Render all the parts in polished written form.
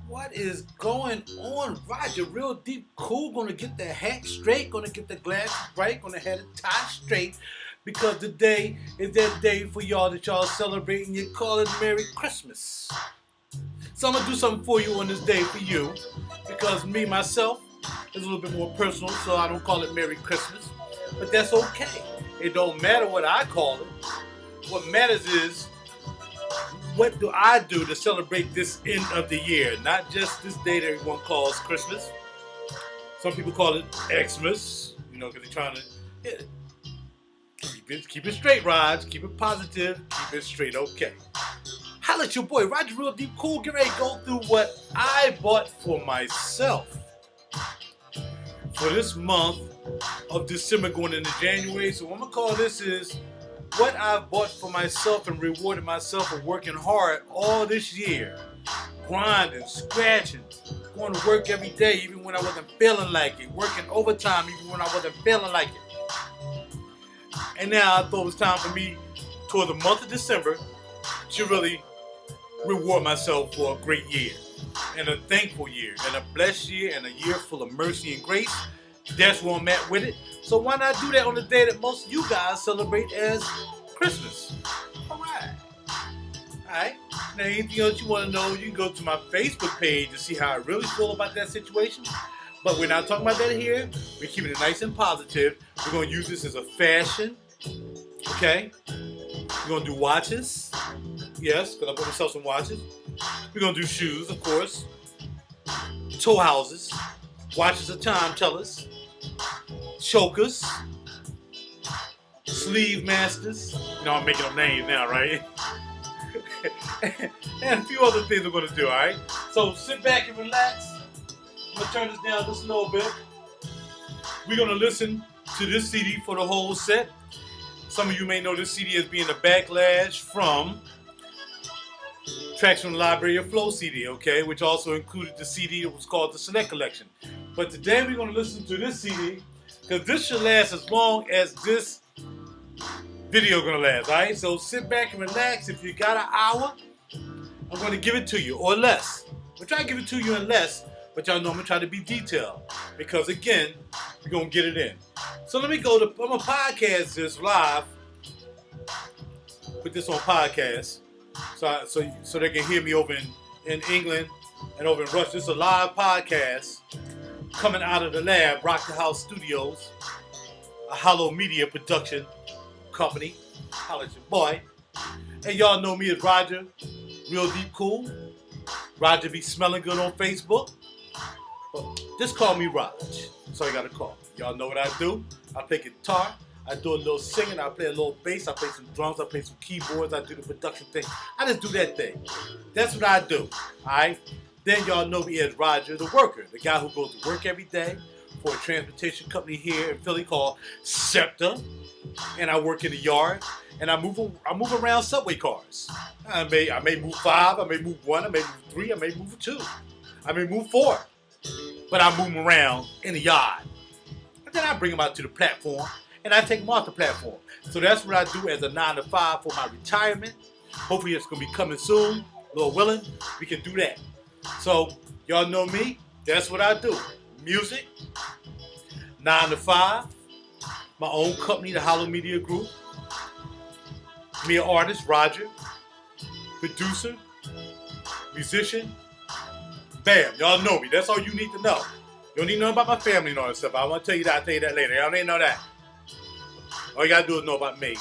What is going on? RaJuR, real deep cool. Gonna get the hat straight. Gonna get the glasses right. Gonna have it tied straight. Because today is that day for y'all that y'all celebrating. You call it Merry Christmas. So I'm gonna do something for you on this day for you. Because me, myself, is a little bit more personal. So I don't call it Merry Christmas. But that's okay. It don't matter what I call it. What matters is, what do I do to celebrate this end of the year? Not just this day that everyone calls Christmas. Some people call it Xmas, because they're trying to keep it straight, Raj. Keep it positive. Keep it straight. Okay. Holla at your boy, RaJuR, real deep cool. Get ready to go through what I bought for myself for this month of December going into January. So what I'm gonna call this is what I've bought for myself and rewarded myself for working hard all this year. Grinding, scratching, going to work every day even when I wasn't feeling like it. Working overtime even when I wasn't feeling like it. And now I thought it was time for me, toward the month of December, to really reward myself for a great year. And a thankful year. And a blessed year. And a year full of mercy and grace. That's where I'm at with it. So why not do that on the day that most of you guys celebrate as Christmas? Alright. Alright. Now anything else you want to know, you can go to my Facebook page to see how I really feel about that situation. But we're not talking about that here. We're keeping it nice and positive. We're going to use this as a fashion. Okay? We're going to do watches. Yes, because I bought myself some watches. We're going to do shoes, of course. ToeHouzes. Watches of time tellers. Choakaz, sleeve masters. I'm making up names now, right? And a few other things we're going to do, alright? So sit back and relax. I'm going to turn this down just a little bit. We're going to listen to this CD for the whole set. Some of you may know this CD as being a backlash from Tracks from the Library of Flow CD, okay? Which also included the CD that was called the Select Collection. But today we're going to listen to this CD because this should last as long as this video gonna last, alright? So sit back and relax. If you got an hour, I'm gonna give it to you, or less. I'm gonna try to give it to you in less, but y'all know I'm gonna try to be detailed. Because again, we're gonna get it in. So let me I'm gonna podcast this live. Put this on podcast. So they can hear me over in England and over in Russia. This is a live podcast coming out of the lab, Rock the House Studios, a Hollow Media production company. Holla at your boy. And y'all know me as RaJuR, real deep cool. RaJuR be smelling good on Facebook. But just call me Raj. That's all you gotta call me. Y'all know what I do. I play guitar. I do a little singing. I play a little bass. I play some drums. I play some keyboards. I do the production thing. I just do that thing. That's what I do. Alright? Then y'all know me as RaJuR, the worker, the guy who goes to work every day for a transportation company here in Philly called Scepter, and I work in the yard, and I move around subway cars. I may move 5, I may move 1, I may move 3, I may move 2, I may move 4, but I move them around in the yard, and then I bring them out to the platform, and I take them off the platform. So that's what I do as a 9 to 5 for my retirement. Hopefully it's gonna be coming soon, Lord willing. We can do that. So, y'all know me, that's what I do. Music, 9 to 5, my own company, the Hollow Media Group. Me an artist, RaJuR, producer, musician, bam, y'all know me. That's all you need to know. You don't need to know about my family and all that stuff. I want to tell you that, I'll tell you that later. Y'all need to know that. All you gotta do is know about me.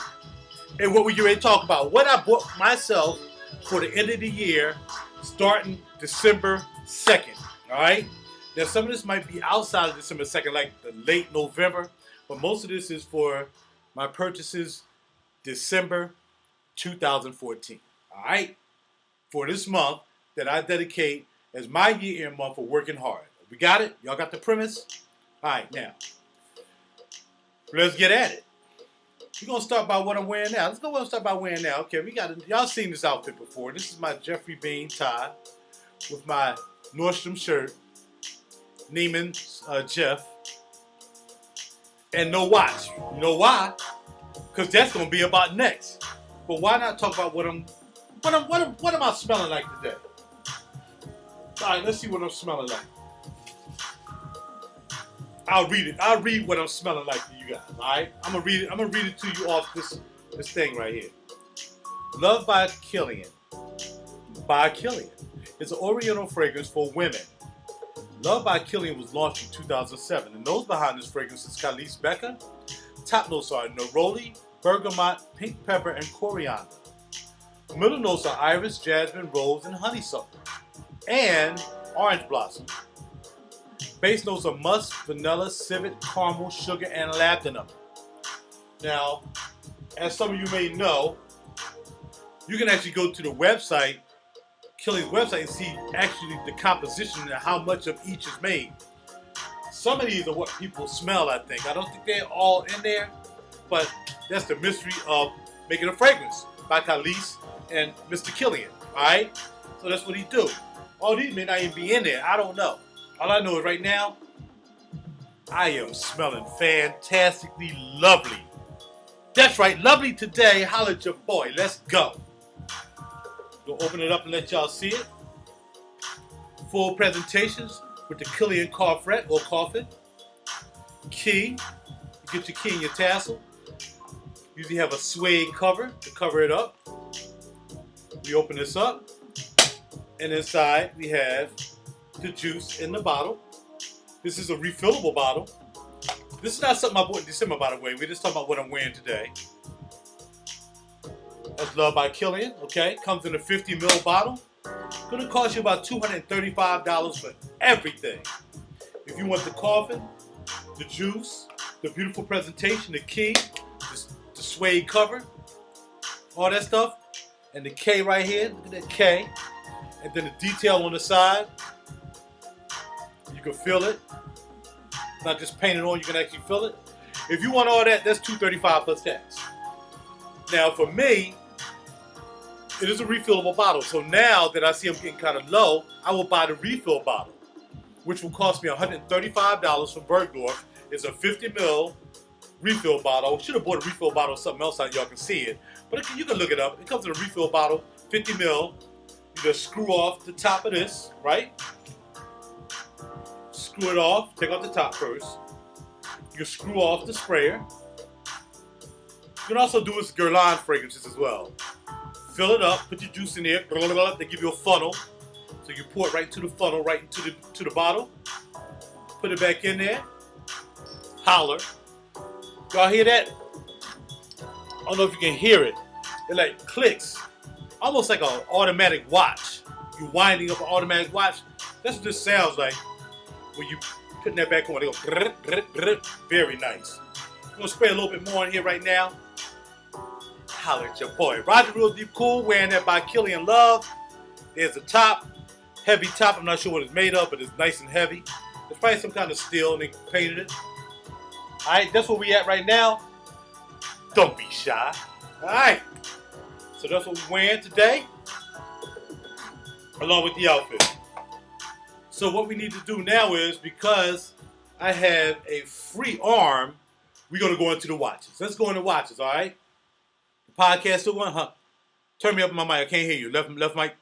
And what we get ready to talk about, what I bought myself for the end of the year, starting December 2nd, alright? Now some of this might be outside of December 2nd, like the late November, but most of this is for my purchases December 2014, alright? For this month that I dedicate as my year-end month for working hard. We got it? Y'all got the premise? Alright, now, let's get at it. We're going to start by what I'm wearing now. Let's go ahead and start by wearing now. Okay, y'all seen this outfit before. This is my Jeffrey Bain tie with my Nordstrom shirt, Neiman Jeff, and no watch. You know why? Because that's going to be about next. But why not talk about what am I smelling like today? All right, let's see what I'm smelling like. I'll read it. I'll read what I'm smelling like to you guys. All right, I'm gonna read it. I'm gonna read it to you off this thing right here. Love ByKilian. ByKilian. It's an Oriental fragrance for women. Love ByKilian was launched in 2007, and those behind this fragrance is Khali's Becca. Top notes are neroli, bergamot, pink pepper, and coriander. Middle notes are iris, jasmine, rose, and honeysuckle, and orange blossom. Base notes are musk, vanilla, civet, caramel, sugar, and labdanum. Now, as some of you may know, you can actually go to the website, Kilian's website, and see actually the composition and how much of each is made. Some of these are what people smell, I think. I don't think they're all in there, but that's the mystery of making a fragrance by Khali's and Mr. Kilian, all right? So that's what he do. All these may not even be in there. I don't know. All I know is right now, I am smelling fantastically lovely. That's right, lovely today. Holla at your boy. Let's go. We'll open it up and let y'all see it. Full presentations with the Kilian coffret or coffin. Key. You get your key in your tassel. Usually have a suede cover to cover it up. We open this up, and inside we have the juice in the bottle. This is a refillable bottle. This is not something I bought in December, by the way. We're just talking about what I'm wearing today. That's Love ByKilian, okay? Comes in a 50 ml bottle. Gonna cost you about $235 for everything. If you want the coffin, the juice, the beautiful presentation, the key, the suede cover, all that stuff, and the K right here, look at that K, and then the detail on the side, you can feel it. Not just painted on, you can actually feel it. If you want all that, that's $235 plus tax. Now for me, it is a refillable bottle. So now that I see I'm getting kind of low, I will buy the refill bottle, which will cost me $135 from Bergdorf. It's a 50 ml refill bottle. Should have bought a refill bottle or something else so y'all can see it. But you can look it up. It comes in a refill bottle, 50 ml. You just screw off the top of this, right? Screw it off. Take off the top first. You can screw off the sprayer. You can also do its Guerlain fragrances as well. Fill it up. Put your juice in there. They give you a funnel. So you pour it right into the funnel, right into the bottle. Put it back in there. Holler. Y'all hear that? I don't know if you can hear it. It like clicks. Almost like an automatic watch. You're winding up an automatic watch. That's what this sounds like when you putting that back on. They go grr, grr, grr. Very nice. I'm going to spray a little bit more in here right now. Holler at your boy. RaJuR Real Deep Cool wearing that ByKilian Love. There's a top. Heavy top. I'm not sure what it's made of, but it's nice and heavy. It's probably some kind of steel and they painted it. Alright, that's where we at right now. Don't be shy. Alright. So that's what we're wearing today. Along with the outfit. So what we need to do now is, because I have a free arm, we're going to go into the watches. Let's go into watches, alright? The podcast still going, huh? Turn me up on my mic. I can't hear you. Left mic.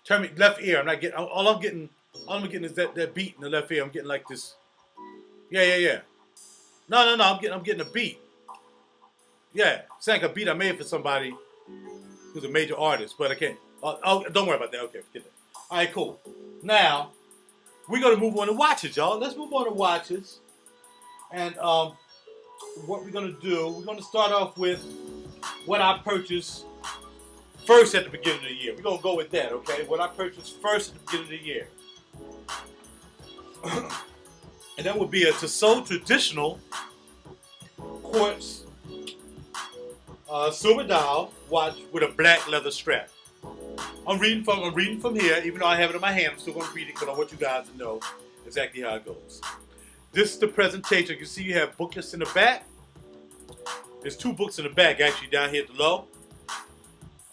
Turn me left ear. I'm not getting. All I'm getting is that beat in the left ear. I'm getting like this. Yeah. No. I'm getting a beat. Yeah, it's like a beat I made for somebody who's a major artist, but I can't. Oh, don't worry about that. Okay, forget that. All right, cool. Now we're gonna move on to watches, y'all. Let's move on to watches. And what we're gonna do? We're gonna start off with what I purchased first at the beginning of the year. We're gonna go with that, okay? What I purchased first at the beginning of the year. And that would be a Tissot traditional quartz silver dial watch with a black leather strap. I'm reading from here, even though I have it in my hand. I'm still gonna read it because I want you guys to know exactly how it goes. This is the presentation. You can see you have booklets in the back. There's 2 books in the back actually down here at the low.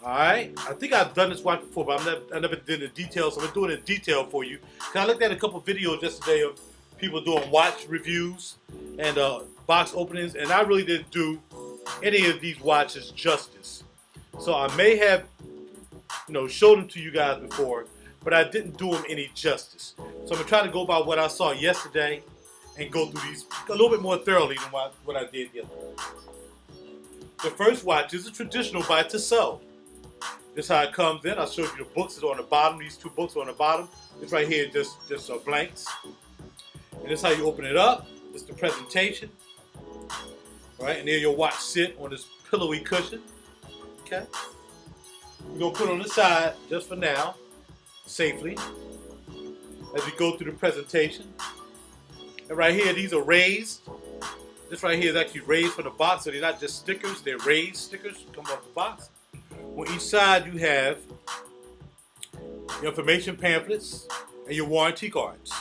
Alright, I think I've done this watch before, but I never did the details, so I'm doing it in detail for you. Cause I looked at a couple videos yesterday of people doing watch reviews and box openings, and I really didn't do any of these watches justice. So I may have, showed them to you guys before, but but I didn't do them any justice. So I'm going to try to go by what I saw yesterday and go through these a little bit more thoroughly than what I did yesterday. The first watch is a traditional by Tissot. This is how it comes in. I'll show you the books that are on the bottom. These two books are on the bottom. This right here just blanks. And this is how you open it up. This is the presentation. All right, and there your watch sit on this pillowy cushion. Okay. We're going to put it on the side just for now, safely, as we go through the presentation. And right here, these are raised. This right here is actually raised from the box, so they're not just stickers, they're raised stickers come off the box. On each side, you have your information pamphlets and your warranty cards.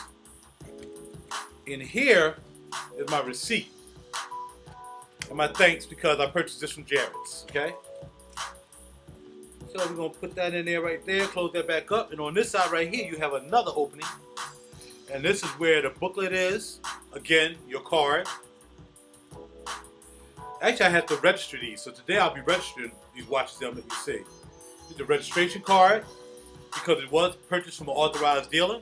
In here is my receipt and my thanks because I purchased this from Jared's, okay? So we're going to put that in there right there, close that back up, and on this side right here, you have another opening. And this is where the booklet is. Again, your card. Actually, I have to register these, so today I'll be registering these watches. Let me see. This is the registration card because it was purchased from an authorized dealer.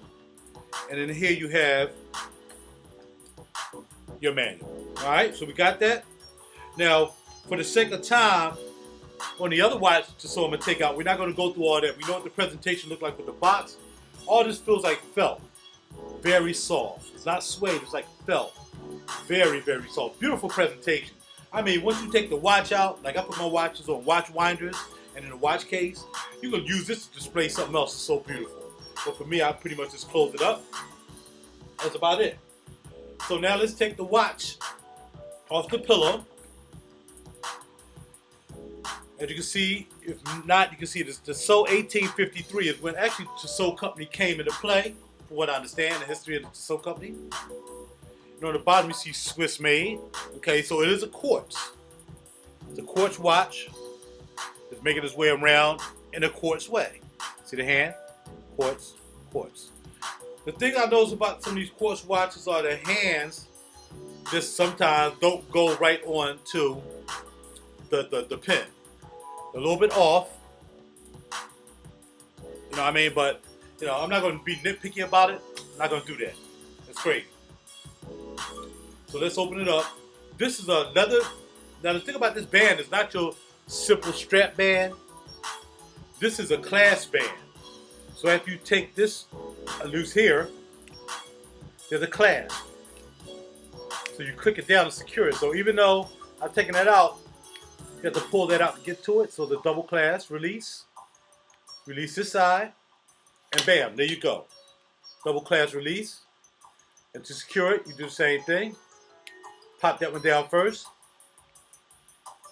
And then here you have your manual. All right, so we got that. Now, for the sake of time, on the other watch, just so I'm gonna take out, we're not gonna go through all that. We know what the presentation looked like with the box. All this feels like felt, very soft. It's not suede, it's like felt, very, very soft. Beautiful presentation. I mean, once you take the watch out, like I put my watches on watch winders and in a watch case, you can use this to display something else. It's so beautiful. But for me, I pretty much just close it up. That's about it. So now let's take the watch off the pillow. As you can see, if not, you can see this Tissot 1853 is when actually Tissot Company came into play, from what I understand, the history of the Tissot Company. And on the bottom you see Swiss made. Okay, so it is a quartz. It's a quartz watch. It's making its way around in a quartz way. See the hand? Quartz, quartz. The thing I notice about some of these quartz watches are the hands just sometimes don't go right on to the pin. A little bit off. You know what I mean? But, you know, I'm not going to be nitpicky about it. I'm not going to do that. It's great. So let's open it up. This is a leather. Now the thing about this band is not your simple strap band. This is a clasp band. So after you take this loose here, there's a clasp. So you click it down to secure it. So even though I've taken that out, you have to pull that out to get to it. So the double clasp, release. Release this side. And bam, there you go. Double clasp release. And to secure it, you do the same thing. Pop that one down first.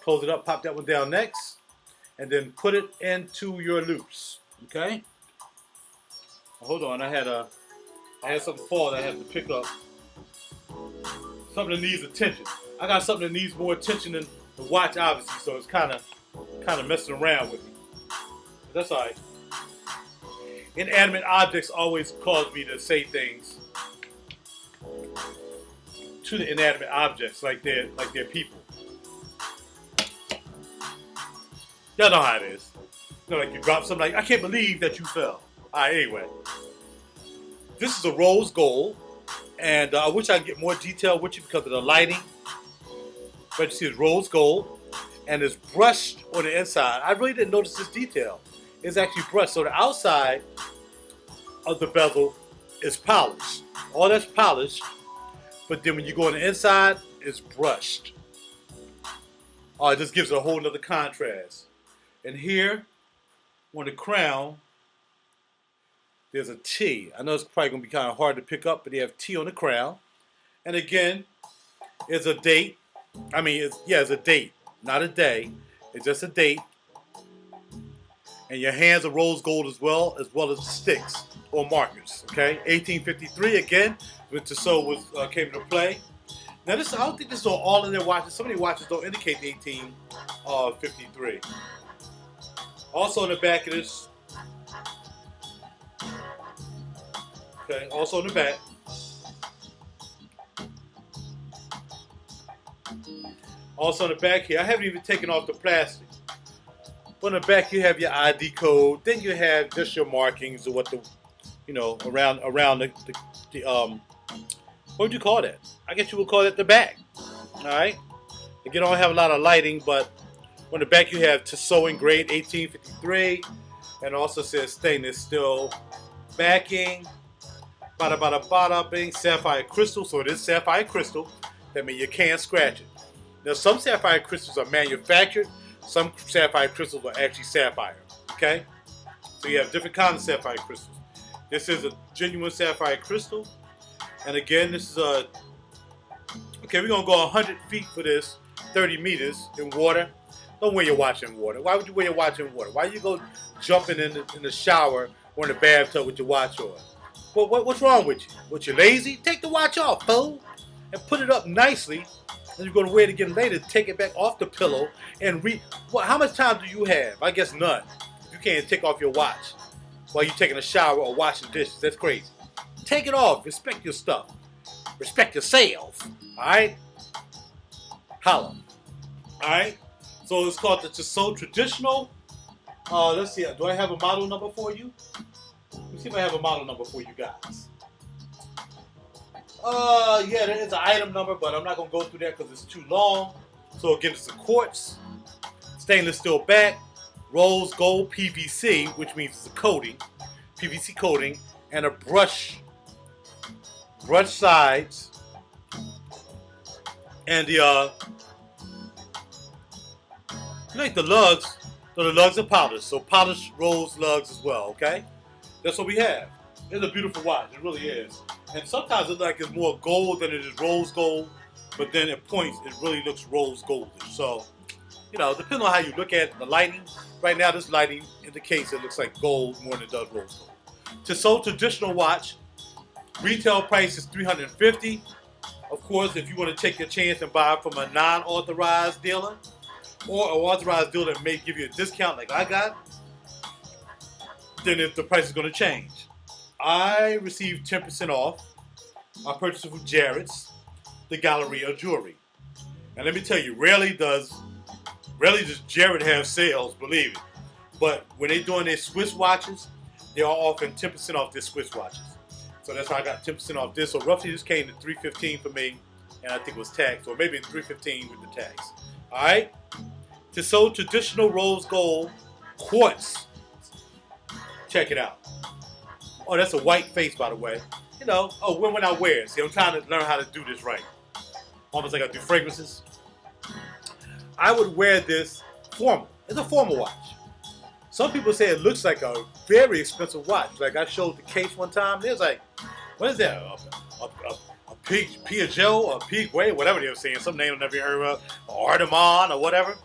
Close it up, pop that one down next. And then put it into your loops. Okay? Hold on, I had something fall that I have to pick up. Something that needs attention. I got something that needs more attention than the watch, obviously, so it's kind of messing around with me. But that's all right. Inanimate objects always cause me to say things to the inanimate objects like they're people. Y'all know how it is. You know, like you drop something like, I can't believe that you fell. All right, anyway. This is a rose gold, and I wish I could get more detail with you because of the lighting. But you see it's rose gold, and it's brushed on the inside. I really didn't notice this detail. It's actually brushed. So the outside of the bezel is polished. All that's polished, but then when you go on the inside, it's brushed. It just gives it a whole nother contrast. And here, on the crown, there's a T. I know it's probably going to be kind of hard to pick up, but they have T on the crown. And again, it's a date. I mean, it's a date, not a day. It's just a date. And your hands are rose gold as well as Stickz or markers. Okay, 1853 again, when Tissot came into play. Now this, I don't think this is on all of their watches. Some of their watches don't indicate the 1853. Also on the back of this. Okay, also on the back. Also on the back here, I haven't even taken off the plastic. On the back you have your ID code, then you have just your markings of what the you know, around the what would you call that? I guess you would call it the back. All right. Again, I don't have a lot of lighting, but on the back you have Tissot in grade 1853, and also says stainless steel backing. Bada bada bada bing, sapphire crystal. So it is sapphire crystal. That means you can't scratch it. Now some sapphire crystals are manufactured. Some sapphire crystals are actually sapphire. Okay? So you have different kinds of sapphire crystals. This is a genuine sapphire crystal. And again, this is a... Okay, we're going to go 100 feet for this. 30 meters in water. Don't wear your watch in water. Why would you wear your watch in water? Why you go jumping in the shower or in the bathtub with your watch on? Well, what's wrong with you? What, you lazy? Take the watch off, fool. And put it up nicely. And you're going to wear it again later. Take it back off the pillow and read. Well, how much time do you have? I guess none. You can't take off your watch while you're taking a shower or washing dishes. That's crazy. Take it off. Respect your stuff. Respect yourself. Alright? Holla. Alright? So it's called the Tissot Traditional. Let's see. Do I have a model number for you? Let's see if I have a model number for you guys. Yeah, there is an item number, but I'm not going to go through that because it's too long. So again, it's a quartz, stainless steel back, rose gold PVC, which means it's a coating, PVC coating, and a brush sides, and the like the lugs. So the lugs are polished, so polished rose lugs as well. Okay, that's what we have. It's a beautiful watch. It really is. And sometimes it's like it's more gold than it is rose gold, but then at points it really looks rose goldish. So, you know, depending on how you look at the lighting. Right now, this lighting indicates it looks like gold more than it does rose gold. Tissot Traditional watch. Retail price is $350. Of course, if you want to take your chance and buy from a non-authorized dealer or an authorized dealer that may give you a discount like I got, then the price is going to change. I received 10% off. I purchased it from Jared's, the Gallery of Jewelry. And let me tell you, rarely does Jared have sales, believe it. But when they're doing their Swiss watches, they are offering 10% off their Swiss watches. So that's how I got 10% off this. So roughly this came to $315 for me, and I think it was taxed, or maybe $315 with the tax. All right. Tissot Traditional Rose Gold Quartz. Check it out. Oh, that's a white face, by the way. You know, oh, when I wear it. See, I'm trying to learn how to do this right. Almost like I do fragrances. I would wear this formal. It's a formal watch. Some people say it looks like a very expensive watch. Like I showed the case one time. There's like, what is that? A Piaget, a Piguet, whatever they were saying. Some name I've never heard of, or Ardemont, or whatever.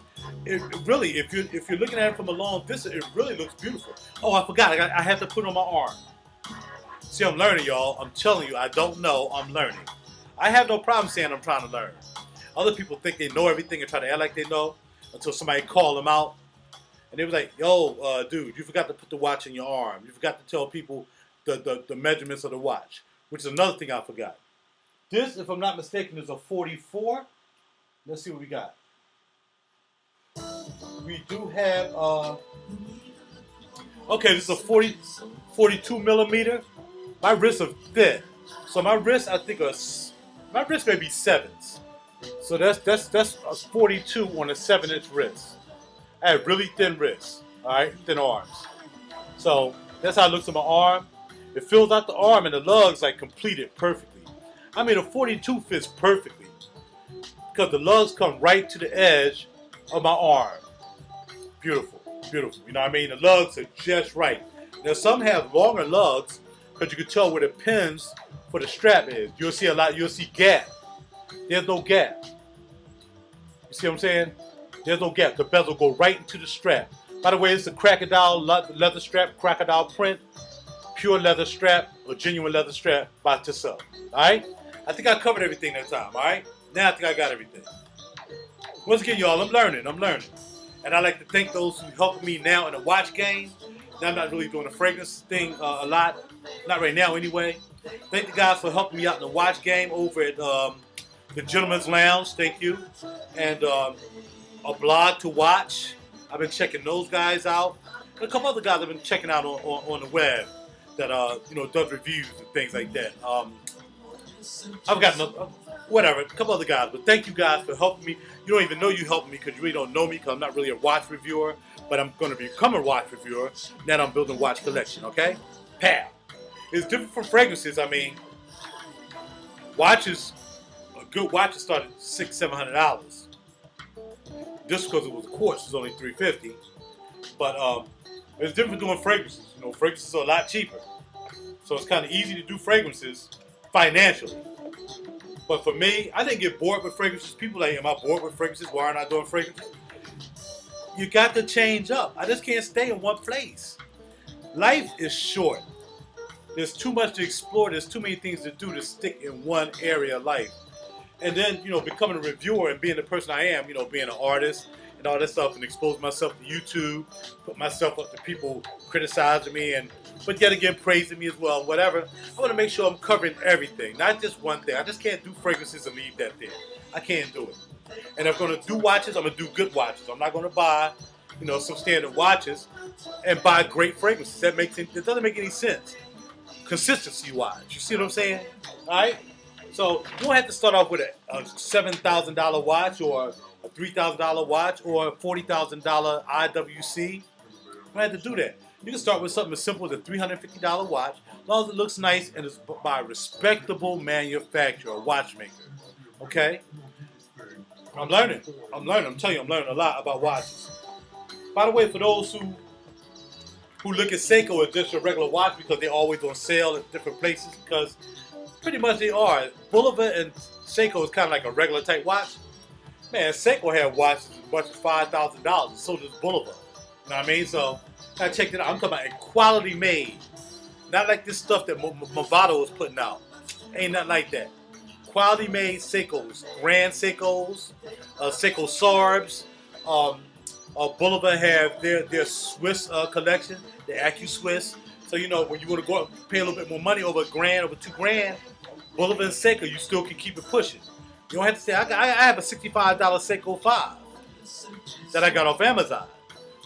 It really, if you're looking at it from a long distance, it really looks beautiful. Oh, I forgot. I have to put it on my arm. See, I'm learning, y'all. I'm telling you, I don't know. I'm learning. I have no problem saying I'm trying to learn. Other people think they know everything and try to act like they know until somebody call them out. And they was like, yo, dude, you forgot to put the watch in your arm. You forgot to tell people the measurements of the watch, which is another thing I forgot. This, if I'm not mistaken, is a 44. Let's see what we got. We do have, okay, this is a 42 millimeter. My wrists are thin. So my wrists, I think, my wrists may be 7s. So that's a 42 on a 7-inch wrist. I have really thin wrists, all right, thin arms. So that's how it looks on my arm. It fills out the arm and the lugs like completed perfectly. I mean, a 42 fits perfectly because the lugs come right to the edge of my arm. Beautiful, beautiful. You know what I mean? The lugs are just right. Now some have longer lugs because you can tell where the pins for the strap is. You'll see a lot. You'll see gap. There's no gap. You see what I'm saying? There's no gap. The bezel go right into the strap. By the way, it's a crocodile leather strap, crocodile print, pure leather strap, or genuine leather strap by Tissot. Alright? I think I covered everything that time, alright? Now I think I got everything. Once again, y'all, I'm learning. And I like to thank those who help me now in the watch game. Now I'm not really doing the fragrance thing a lot. Not right now anyway. Thank the guys for helping me out in the watch game over at the Gentleman's Lounge. Thank you. And a blog to watch. I've been checking those guys out. And a couple other guys I've been checking out on the web that you know, does reviews and things like that. I've got whatever, a couple other guys, but thank you guys for helping me. You don't even know you helping me because you really don't know me because I'm not really a watch reviewer, but I'm going to become a watch reviewer now that I'm building a watch collection, okay? Pow! It's different from fragrances. I mean, watches, a good watch started $600-700. Just because it was a Quartz, it's only $350. But it's different doing fragrances. You know, fragrances are a lot cheaper. So it's kind of easy to do fragrances financially. But for me, I didn't get bored with fragrances. People are like, am I bored with fragrances? Why aren't I doing fragrances? You got to change up. I just can't stay in one place. Life is short. There's too much to explore. There's too many things to do to stick in one area of life. And then, you know, becoming a reviewer and being the person I am, you know, being an artist and all that stuff and expose myself to YouTube, put myself up to people criticizing me but yet again praising me as well, whatever. I want to make sure I'm covering everything, not just one thing. I just can't do fragrances and leave that there. I can't do it. And if I'm going to do watches, I'm going to do good watches. I'm not going to buy, you know, some standard watches and buy great fragrances. It doesn't make any sense. Consistency wise, you see what I'm saying? All right? So you don't have to start off with a $7,000 watch or a $3,000 watch or a $40,000 IWC. You don't have to do that. You can start with something as simple as a $350 watch, as long as it looks nice and it's by a respectable manufacturer, a watchmaker. Okay? I'm learning. I'm telling you, I'm learning a lot about watches. By the way, for those who look at Seiko as just a regular watch because they're always on sale at different places, because pretty much they are. Boulevard and Seiko is kind of like a regular type watch. Man, Seiko have watches as much as $5,000, so does Boulevard. You know what I mean? So, I checked it out. I'm talking about a quality made. Not like this stuff that Movado is putting out. Ain't nothing like that. Quality made Seikos. Grand Seikos, Seiko Sarbs. Boulevard have their Swiss collection, the AccuSwiss. So, you know, when you want to go out and pay a little bit more money, over $1,000, over $2,000, Boulevard and Seiko, you still can keep it pushing. You don't have to say, I have a $65 Seiko 5 that I got off Amazon.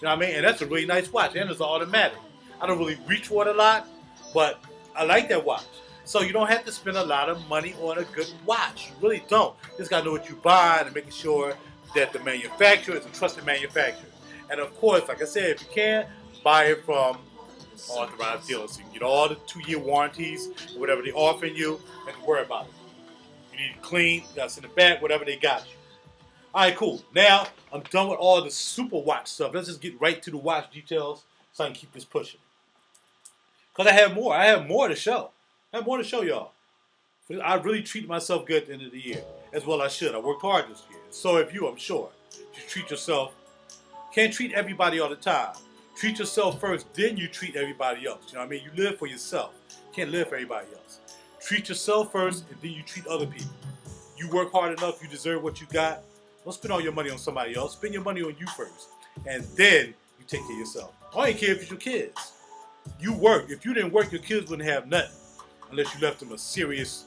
You know what I mean? And that's a really nice watch. And it's an automatic. I don't really reach for it a lot, but I like that watch. So you don't have to spend a lot of money on a good watch. You really don't. You just got to know what you're buying and making sure that the manufacturer is a trusted manufacturer. And of course, like I said, if you can, buy it from authorized dealers. So you can get all the 2-year warranties, whatever they're offering you, and don't worry about it. You need it clean, you got to send it back, whatever they got you. Alright, cool. Now, I'm done with all the super watch stuff. Let's just get right to the watch details so I can keep this pushing. Because I have more. I have more to show. I have more to show y'all. I really treated myself good at the end of the year, as well I should. I worked hard this year. So have you, I'm sure. You treat yourself. Can't treat everybody all the time. Treat yourself first, then you treat everybody else. You know what I mean? You live for yourself. You can't live for everybody else. Treat yourself first, and then you treat other people. You work hard enough, you deserve what you got. Don't spend all your money on somebody else. Spend your money on you first. And then you take care of yourself. I don't care if it's your kids. You work. If you didn't work, your kids wouldn't have nothing. Unless you left them a serious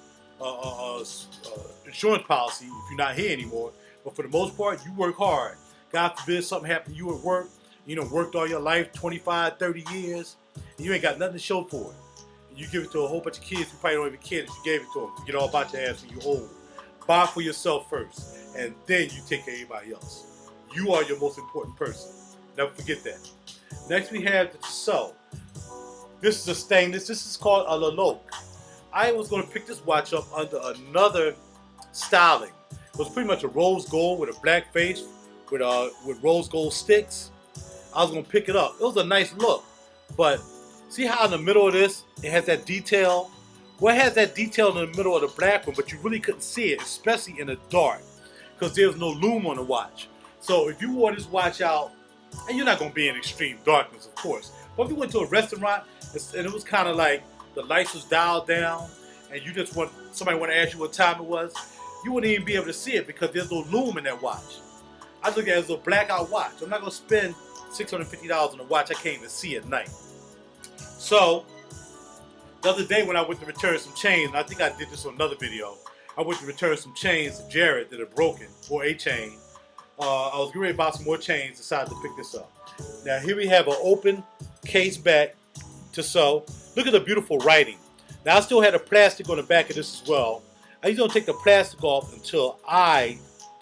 insurance policy if you're not here anymore. But for the most part, you work hard. God forbid something happened to you at work. You know, worked all your life, 25, 30 years. And you ain't got nothing to show for it. And you give it to a whole bunch of kids who probably don't even care that you gave it to them. Forget all about your ass when you're old. Buy for yourself first. And then you take care of everybody else. You are your most important person. Never forget that. Next we have the Tissot. This is a stainless. This is called a Locle. I was going to pick this watch up under another styling. It was pretty much a rose gold with a black face with rose gold sticks. I was going to pick it up. It was a nice look. But see how in the middle of this, it has that detail? Well, it has that detail in the middle of the black one, but you really couldn't see it, especially in the dark, because there's no lume on the watch. So if you wore this watch out, and you're not going to be in extreme darkness, of course, but if you went to a restaurant and it was kind of like the lights was dialed down, and you just somebody want to ask you what time it was, you wouldn't even be able to see it because there's no lume in that watch. I look at it as a blackout watch. I'm not going to spend $650 on a watch I can't even see at night. So the other day when I went to return some chains, and I think I did this on another video, I went to return some chains to Jared that are broken, or a chain. I was getting ready to buy some more chains, decided to pick this up. Now here we have an open case back Tissot. Look at the beautiful writing. Now I still had the plastic on the back of this as well. I usually don't take the plastic off until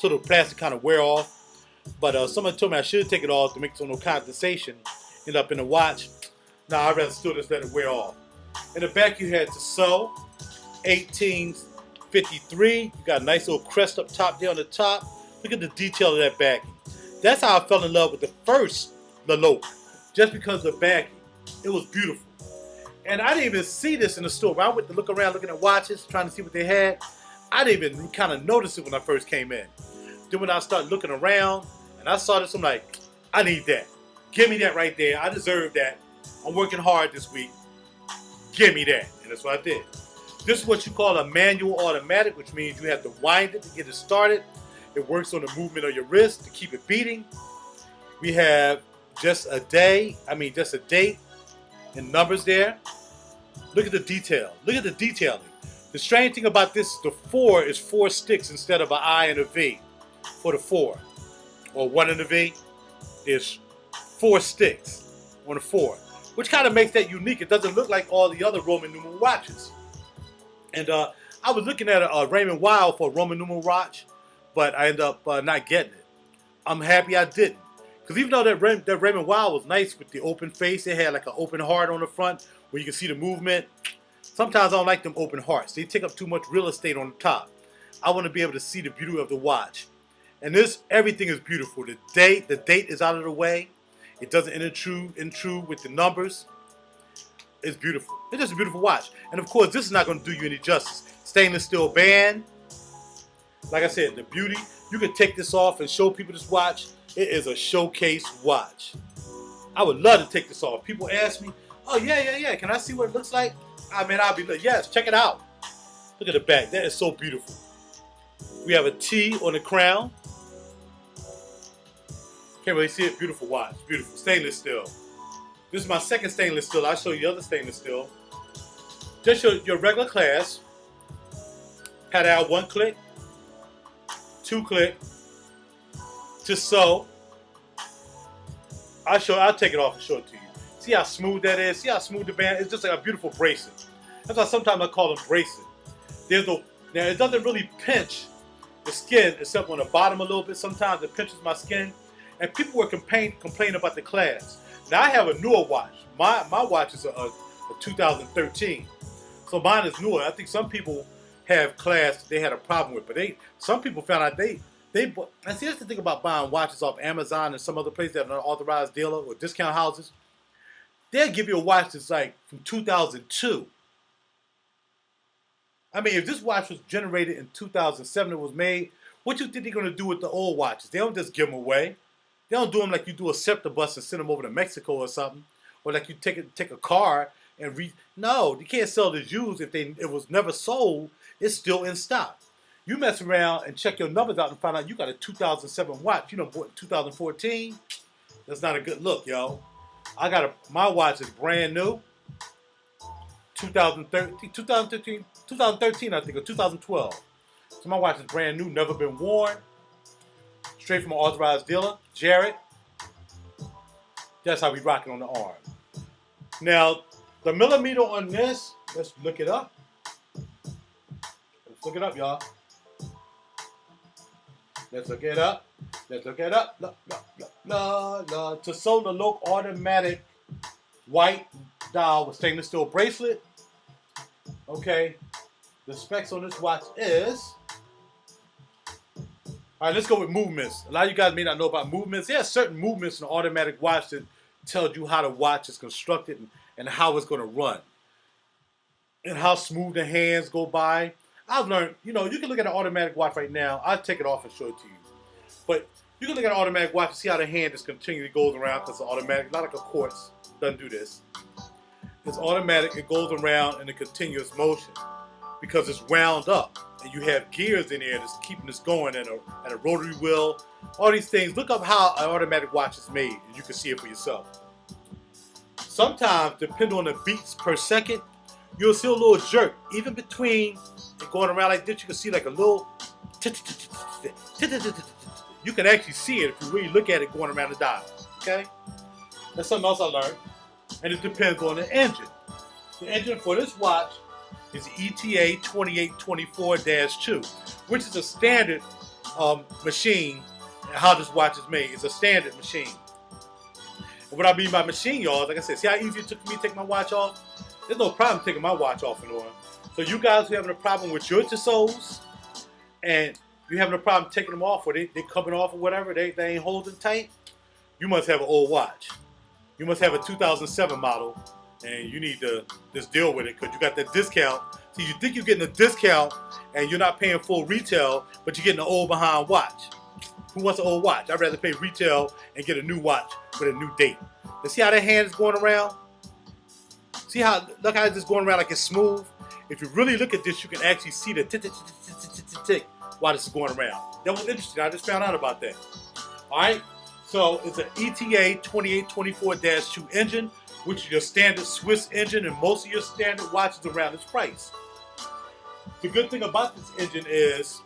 the plastic kind of wear off. But someone told me I should take it off to make some no condensation end up in the watch. Nah, I'd rather still just let it wear off. In the back you had Tissot, 1853. You got a nice little crest up top there on the top. Look at the detail of that backing. That's how I fell in love with the first Locle, just because of the backing. It was beautiful. And I didn't even see this in the store. When I went to look around looking at watches, trying to see what they had, I didn't even kind of notice it when I first came in. Then when I started looking around and I saw this, I'm like, I need that. Give me that right there. I deserve that. I'm working hard this week. Give me that. And that's what I did. This is what you call a manual automatic, which means you have to wind it to get it started. It works on the movement of your wrist to keep it beating. We have just a date and numbers there. Look at the detail. Look at the detailing. The strange thing about this is the 4 is 4 sticks instead of an I and a V for the 4. Or 1 and a V. There's 4 sticks on the 4. Which kind of makes that unique. It doesn't look like all the other Roman numeral watches. And I was looking at a Raymond Weil for a Roman numeral watch, but I ended up not getting it. I'm happy I didn't. Because even though that Raymond Weil was nice with the open face, it had like an open heart on the front where you can see the movement. Sometimes I don't like them open hearts. They take up too much real estate on the top. I want to be able to see the beauty of the watch. And this, everything is beautiful. The date is out of the way. It doesn't intrude with the numbers. It's beautiful. It's just a beautiful watch. And of course, this is not going to do you any justice. Stainless steel band. Like I said, the beauty. You can take this off and show people this watch. It is a showcase watch. I would love to take this off. People ask me, oh, yeah. Can I see what it looks like? I mean, I'll be like, yes, check it out. Look at the back. That is so beautiful. We have a T on the crown. Can't really see it. Beautiful watch. Beautiful. Stainless steel. This is my second stainless steel. I'll show you the other stainless steel. Just your regular class. Had out 1 click, 2 click, Tissot. I'll take it off and show it to you. See how smooth that is? See how smooth the band is? It's just like a beautiful bracelet. That's why sometimes I call them bracelet. Now it doesn't really pinch the skin except on the bottom a little bit. Sometimes it pinches my skin. And people were complaining about the class. Now I have a newer watch. My watch is a 2013. So mine is newer. I think some people have class they had a problem with, but some people found out and see, that's the thing about buying watches off Amazon and some other place that are an authorized dealer or discount houses. They'll give you a watch that's like from 2002. I mean, if this watch was generated in 2007, it was made, what you think they're going to do with the old watches? They don't just give them away. They don't do them like you do a SEPTA bus and send them over to Mexico or something. Or like you take a car and no, you can't sell this used if it was never sold. It's still in stock. You mess around and check your numbers out and find out you got a 2007 watch. You know, bought in 2014. That's not a good look, yo. My watch is brand new. 2013, I think, or 2012. So my watch is brand new, never been worn. Straight from an authorized dealer, Jared. That's how we rocking on the arm. Now, the millimeter on this, let's look it up. Let's look it up, y'all. Let's look it up. Let's look it up. Tissot Locle automatic white dial with stainless steel bracelet. Okay. The specs on this watch is... All right, let's go with movements. A lot of you guys may not know about movements. There are certain movements in an automatic watch that tells you how the watch is constructed and how it's going to run. And how smooth the hands go by. I've learned, you can look at an automatic watch right now. I'll take it off and show it to you. But you can look at an automatic watch and see how the hand just continually goes around because it's automatic. Not like a Quartz. Doesn't do this. It's automatic. It goes around in a continuous motion because it's wound up. And you have gears in there that's keeping this going and a rotary wheel. All these things. Look up how an automatic watch is made and you can see it for yourself. Sometimes, depending on the beats per second, you'll see a little jerk. Even between it going around like this, you can see like a little... You can actually see it if you really look at it going around the dial. Okay? That's something else I learned. and it depends on the engine. The engine for this watch is the ETA 2824-2, which is a standard machine. How this watch is made, it's a standard machine. And what I mean by machine, y'all, like I said, see how easy it took me to take my watch off? There's no problem taking my watch off and on. So you guys who are having a problem with your Tissots and you're having a problem taking them off, or they coming off or whatever, they ain't holding tight, you must have an old watch. You must have a 2007 model, and you need to just deal with it because you got that discount. See, you think you're getting a discount and you're not paying full retail, but you're getting an old behind watch. Who wants an old watch? I'd rather pay retail and get a new watch with a new date. And see how that hand is going around? See how, look how it's just going around like it's smooth? If you really look at this, you can actually see the tick, tick, tick, tick, tick, tick, tick, tick while this is going around. That was interesting. I just found out about that. All right. So it's an ETA 2824-2 engine, which is your standard Swiss engine, and most of your standard watches around this price. The good thing about this engine is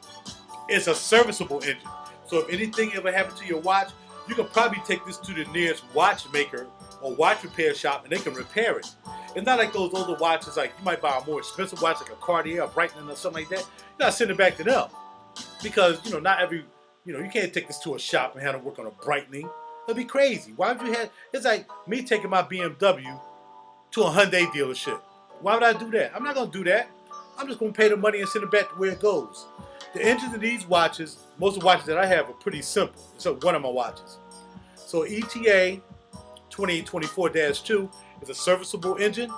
it's a serviceable engine. So if anything ever happened to your watch, you can probably take this to the nearest watchmaker or watch repair shop, and they can repair it. It's not like those older watches, like you might buy a more expensive watch, like a Cartier or Breitling or something like that. You gotta send it back to them. Because, you know, not every, you know, you can't take this to a shop and have them work on a brightening. That'd be crazy. Why would you have, it's like me taking my BMW to a Hyundai dealership. Why would I do that? I'm not gonna do that. I'm just gonna pay the money and send it back to where it goes. The engines of these watches, most of the watches that I have are pretty simple, except one of my watches. So ETA 2824-2 is a serviceable engine.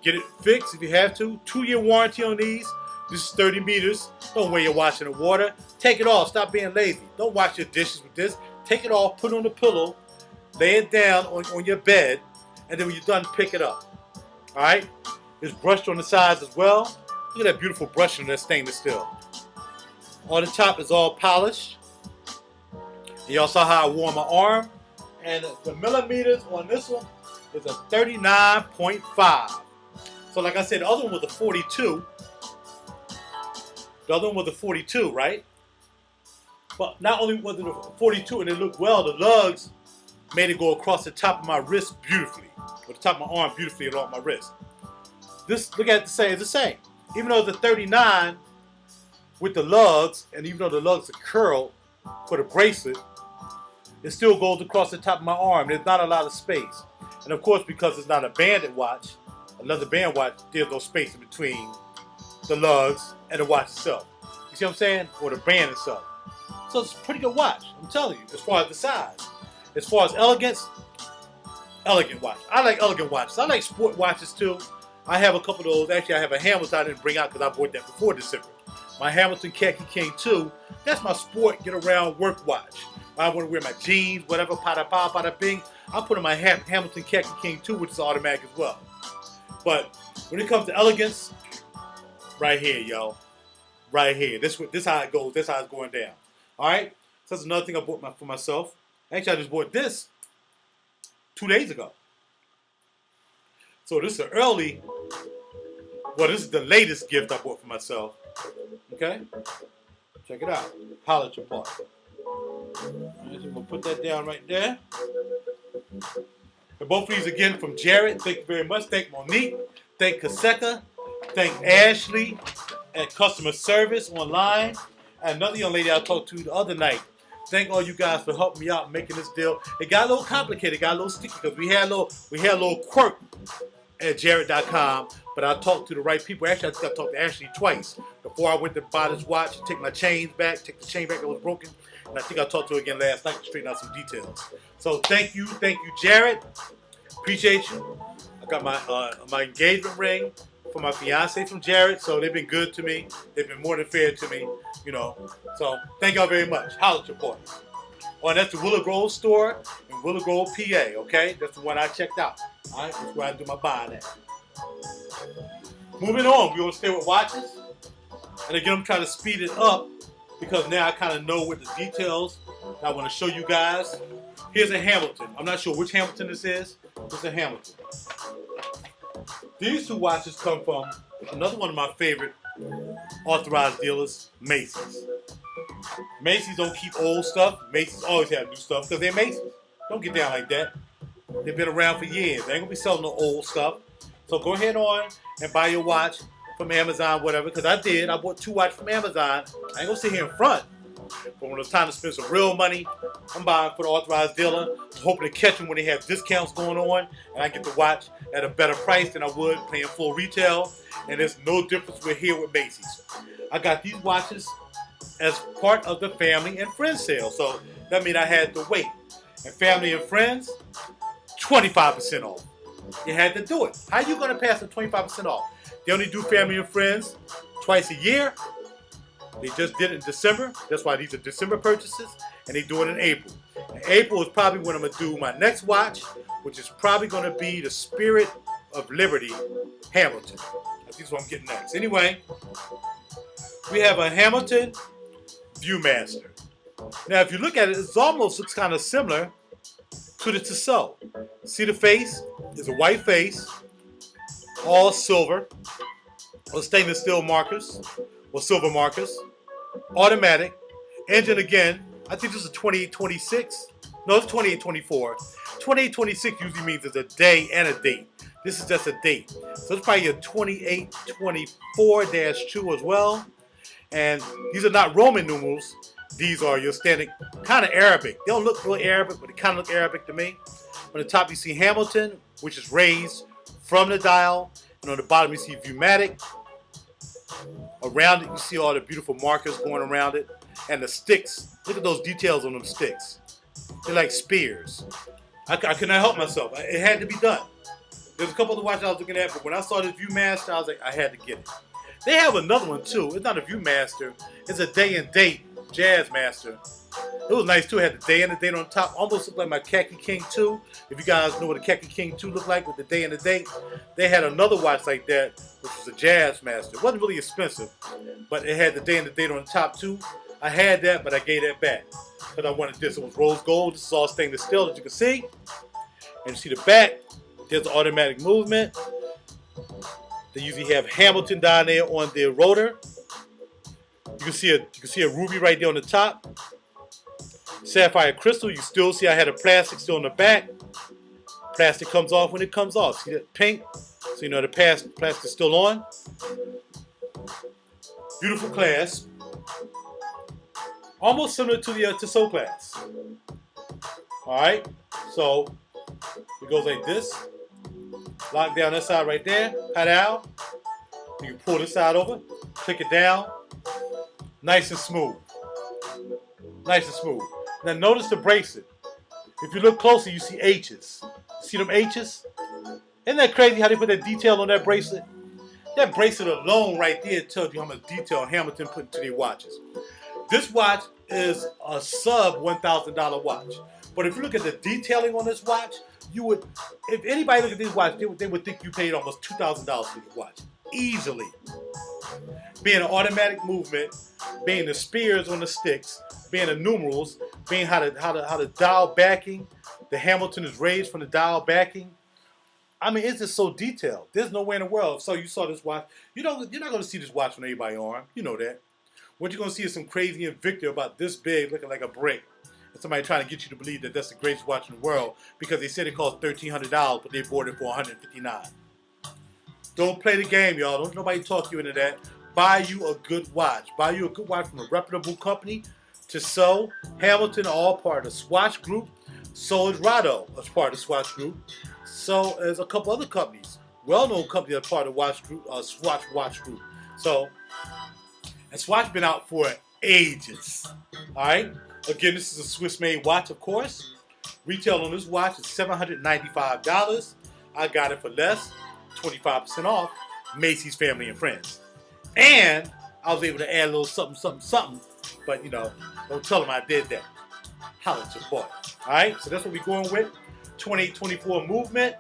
Get it fixed if you have to. 2-year warranty on these. This is 30 meters. Don't wear your watch in the water. Take it off. Stop being lazy. Don't wash your dishes with this. Take it off, put it on the pillow, lay it down on your bed, and then when you're done, pick it up. All right? It's brushed on the sides as well. Look at that beautiful brushing on that stainless steel. On the top is all polished. And y'all saw how I wore my arm. And the millimeters on this one is a 39.5. So like I said, the other one was a 42. The other one was a 42, right? But not only was it a 42 and it looked well, the lugs made it go across the top of my wrist beautifully. Or the top of my arm beautifully along my wrist. This, look at it, it's the same. Even though it's a 39 with the lugs, and even though the lugs are curled for the bracelet, it still goes across the top of my arm. There's not a lot of space. And of course, because it's not a banded watch, another band watch, there's no space in between the lugs and the watch itself. You see what I'm saying? Or the band itself. So it's a pretty good watch, I'm telling you, as far as the size. As far as elegance, elegant watch. I like elegant watches. I like sport watches too. I have a couple of those. Actually, I have a Hamilton I didn't bring out because I bought that before December. My Hamilton Khaki King 2, that's my sport, get around work watch. I want to wear my jeans, whatever, pada pa, pada bing. I put on my Hamilton Khaki King 2, which is automatic as well. But when it comes to elegance, right here, y'all. Right here. This how it goes. This how it's going down. All right? So that's another thing I bought for myself. Actually, I just bought this 2 days ago. So this is this is the latest gift I bought for myself. Okay? Check it out. Holler at your part. Alright, so I'm going to put that down right there. And both of these again from Jared. Thank you very much. Thank Monique. Thank Kaseka. Thank Ashley at customer service online. And another young lady I talked to the other night. Thank all you guys for helping me out making this deal. It got a little complicated, it got a little sticky because we had a little quirk at Jared.com, but I talked to the right people. Actually, I think I talked to Ashley twice before I went to buy this watch, take my chains back, take the chain back that was broken, and I think I talked to her again last night to straighten out some details. So thank you, Jared. Appreciate you. I got my engagement ring for my fiance from Jared, so they've been good to me. They've been more than fair to me, you know. So thank y'all very much. Holla at your boy. Oh, and that's the Willow Grove store in Willow Grove, PA, okay? That's the one I checked out. All right, that's where I do my buying at. Moving on, we're going to stay with watches. And again, I'm trying to speed it up because now I kind of know what the details I want to show you guys. Here's a Hamilton. I'm not sure which Hamilton this is. It's a Hamilton. These two watches come from another one of my favorite authorized dealers, Macy's. Macy's don't keep old stuff. Macy's always have new stuff because they're Macy's. Don't get down like that. They've been around for years. They ain't gonna be selling the old stuff. So go ahead on and buy your watch from Amazon, whatever. Because I did. I bought 2 watches from Amazon. I ain't gonna sit here in front. But when it's time to spend some real money, I'm buying for the authorized dealer. I'm hoping to catch them when they have discounts going on, and I get the watch at a better price than I would paying full retail. And there's no difference with here with Macy's. I got these watches as part of the family and friends sale, so that means I had to wait. And family and friends, 25% off. You had to do it. How you gonna pass the 25% off? They only do family and friends twice a year. They just did it in December. That's why these are December purchases, and they do it in April. And April is probably when I'm gonna do my next watch, which is probably gonna be the Spirit of Liberty Hamilton. This is what I'm getting next. Anyway, we have a Hamilton Viewmaster. Now, if you look at it, it almost looks kind of similar to the Tissot. See the face? It's a white face, all silver, or stainless steel markers, or silver markers, automatic, engine again. I think this is a 2826. No, it's 2824. 2826 usually means it's a day and a date. This is just a date. So it's probably a 2824-2 as well. And these are not Roman numerals. These are your standard, kind of Arabic. They don't look really Arabic, but they kind of look Arabic to me. On the top you see Hamilton, which is raised from the dial. And on the bottom you see Viewmatic. Around it you see all the beautiful markers going around it. And the Stickz. Look at those details on them Stickz. They're like spears. I could not help myself. It had to be done. There's a couple of watches I was looking at, but when I saw this Viewmaster, I was like, I had to get it. They have another one too. It's not a Viewmaster. It's a day and date Jazzmaster. It was nice too. It had the day and the date on top. Almost looked like my Khaki King 2. If you guys know what the Khaki King 2 looked like with the day and the date. They had another watch like that, which was a Jazzmaster. It wasn't really expensive, but it had the day and the date on the top too. I had that, but I gave that back because I wanted this. It was rose gold. This is all stainless steel, as you can see. And you see the back. There's the automatic movement. They usually have Hamilton down there on their rotor. You can see a ruby right there on the top. Sapphire crystal. You still see I had a plastic still on the back. Plastic comes off when it comes off. See that pink? So you know the plastic is still on. Beautiful clasp. Almost similar to the Tissot clasp. Alright, so it goes like this. Lock down this side right there. Pat out. You can pull this side over. Click it down. Nice and smooth. Nice and smooth. Now notice the bracelet. If you look closer, you see H's. See them H's? Isn't that crazy how they put that detail on that bracelet? That bracelet alone right there tells you how much detail Hamilton put into their watches. This watch is a sub $1,000 watch. But if you look at the detailing on this watch, you would, if anybody look at this watch, they would think you paid almost $2,000 for your watch. Easily. Being an automatic movement, being the spears on the Stickz, being the numerals, being how the dial backing, the Hamilton is raised from the dial backing. I mean, it's just so detailed. There's no way in the world. So you saw this watch. You're not going to see this watch on anybody's arm. You know that. What you're going to see is some crazy Invicta about this big, looking like a brick. And somebody trying to get you to believe that that's the greatest watch in the world because they said it cost $1,300, but they bought it for $159. Don't play the game, y'all. Don't nobody talk you into that. Buy you a good watch. Buy you a good watch from a reputable company. Tissot, Hamilton, all part of the Swatch Group. So is RaJuR as part of the Swatch Group. So is a couple other companies. Well-known companies as part of the Swatch Watch Group. So, and Swatch been out for ages. Alright? Again, this is a Swiss-made watch, of course. Retail on this watch is $795. I got it for less, 25% off, Macy's Family and Friends. And I was able to add a little something, but you know, don't tell them I did that. Holla at your boy. Alright, so that's what we're going with. 2824 movement.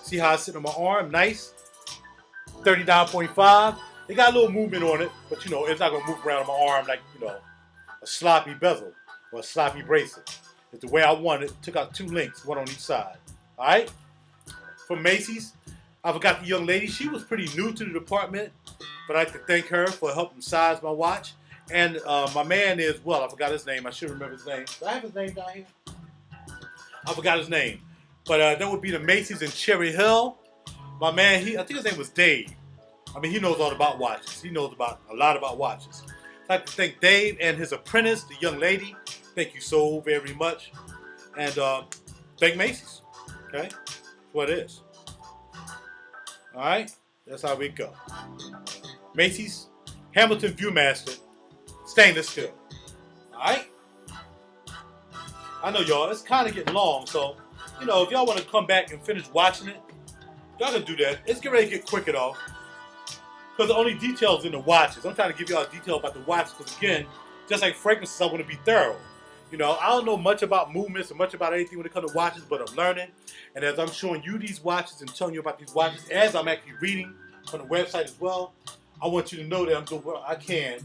See how it's sitting on my arm, nice. 39.5. They got a little movement on it, but you know, it's not gonna move around on my arm like, you know, a sloppy bezel or a sloppy bracelet. It's the way I want it. Took out 2 links, one on each side. Alright? From Macy's, I forgot the young lady. She was pretty new to the department, but I'd like to thank her for helping size my watch. And my man is, well, I forgot his name. I should remember his name. Do I have his name down here? I forgot his name. But that would be the Macy's in Cherry Hill. My man, I think his name was Dave. I mean, he knows all about watches. He knows a lot about watches. I'd like to thank Dave and his apprentice, the young lady. Thank you so very much. And thank Macy's. Okay? That's what it is. All right? That's how we go. Macy's, Hamilton Viewmaster, stainless steel. All right? I know y'all, it's kind of getting long, so, you know, if y'all want to come back and finish watching it, y'all can do that. It's getting ready to get quicker, though. Because the only details in the watches. I'm trying to give y'all a detail about the watches because, again, just like fragrances, I want to be thorough. You know, I don't know much about movements or much about anything when it comes to watches, but I'm learning. And as I'm showing you these watches and telling you about these watches, as I'm actually reading from the website as well, I want you to know that I'm doing what I can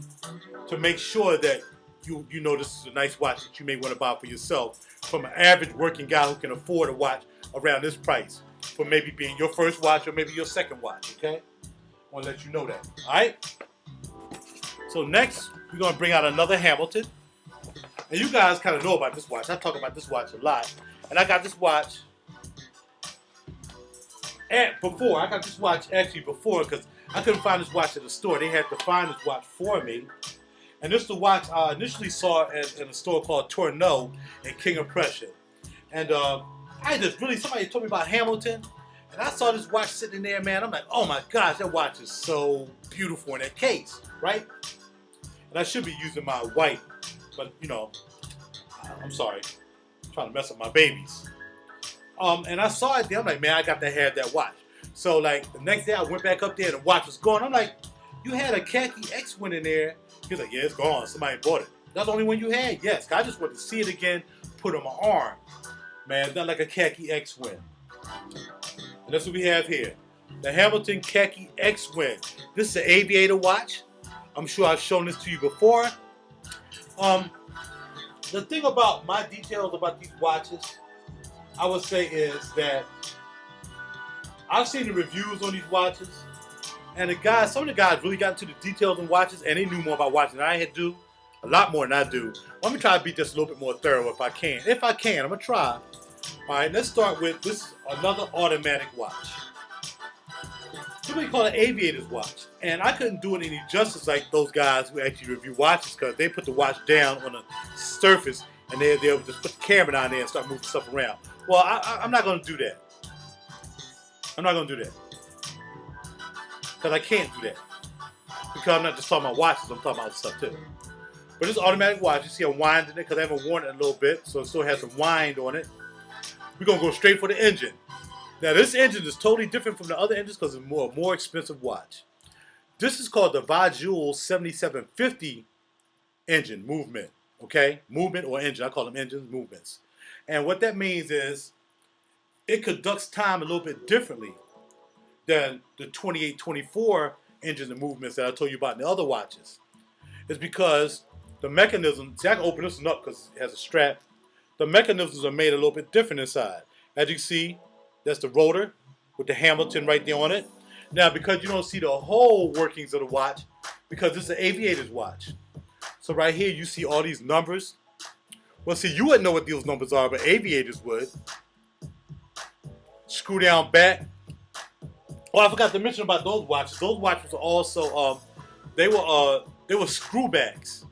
to make sure that you know this is a nice watch that you may want to buy for yourself from an average working guy who can afford a watch around this price for maybe being your first watch or maybe your second watch, okay? I want to let you know that, all right? So next, we're going to bring out another Hamilton. And you guys kind of know about this watch. I talk about this watch a lot. And I got this watch before. I got this watch actually before because I couldn't find this watch at the store. They had to find this watch for me. And this is the watch I initially saw in a store called Chrono in King of Prussia. And somebody told me about Hamilton. And I saw this watch sitting there, man. I'm like, oh my gosh, that watch is so beautiful in that case, right? And I should be using my white, but you know, I'm sorry. I'm trying to mess up my babies. And I saw it there. I'm like, man, I got to have that watch. So like the next day I went back up there and the watch was gone. I'm like, you had a Khaki X-Wing in there. He was like, yeah, it's gone. Somebody bought it. That's the only one you had? Yes. I just wanted to see it again, put on my arm. Man, it's not like a Khaki X-Wing. And that's what we have here. The Hamilton Khaki X-Wing. This is an Aviator watch. I'm sure I've shown this to you before. The thing about my details about these watches, I would say is that I've seen the reviews on these watches. And some of the guys really got into the details on watches, and they knew more about watches than I had to. A lot more than I do. Let me try to be just a little bit more thorough if I can. If I can, I'm going to try. All right, let's start with this another automatic watch. Somebody call it an Aviator's watch. And I couldn't do it any justice like those guys who actually review watches because they put the watch down on the surface and they'll just put the camera down there and start moving stuff around. Well, I'm not going to do that. I'm not going to do that. Because I can't do that. Because I'm not just talking about watches, I'm talking about other stuff too. But this automatic watch, you see I'm winding it because I haven't worn it in a little bit, so it still has some wind on it. We're going to go straight for the engine. Now this engine is totally different from the other engines because it's a more expensive watch. This is called the RaJuR 7750 engine movement. Okay? Movement or engine. I call them engines, movements. And what that means is it conducts time a little bit differently than the 2824 engines and movements that I told you about in the other watches. It's because the mechanism, see I can open this one up because it has a strap. The mechanisms are made a little bit different inside. As you can see, that's the rotor with the Hamilton right there on it. Now because you don't see the whole workings of the watch, because this is an Aviator's watch. So right here you see all these numbers. Well see, you wouldn't know what those numbers are, but Aviators would. Screw down back. Oh, I forgot to mention about those watches. Those watches are also they were screw backs.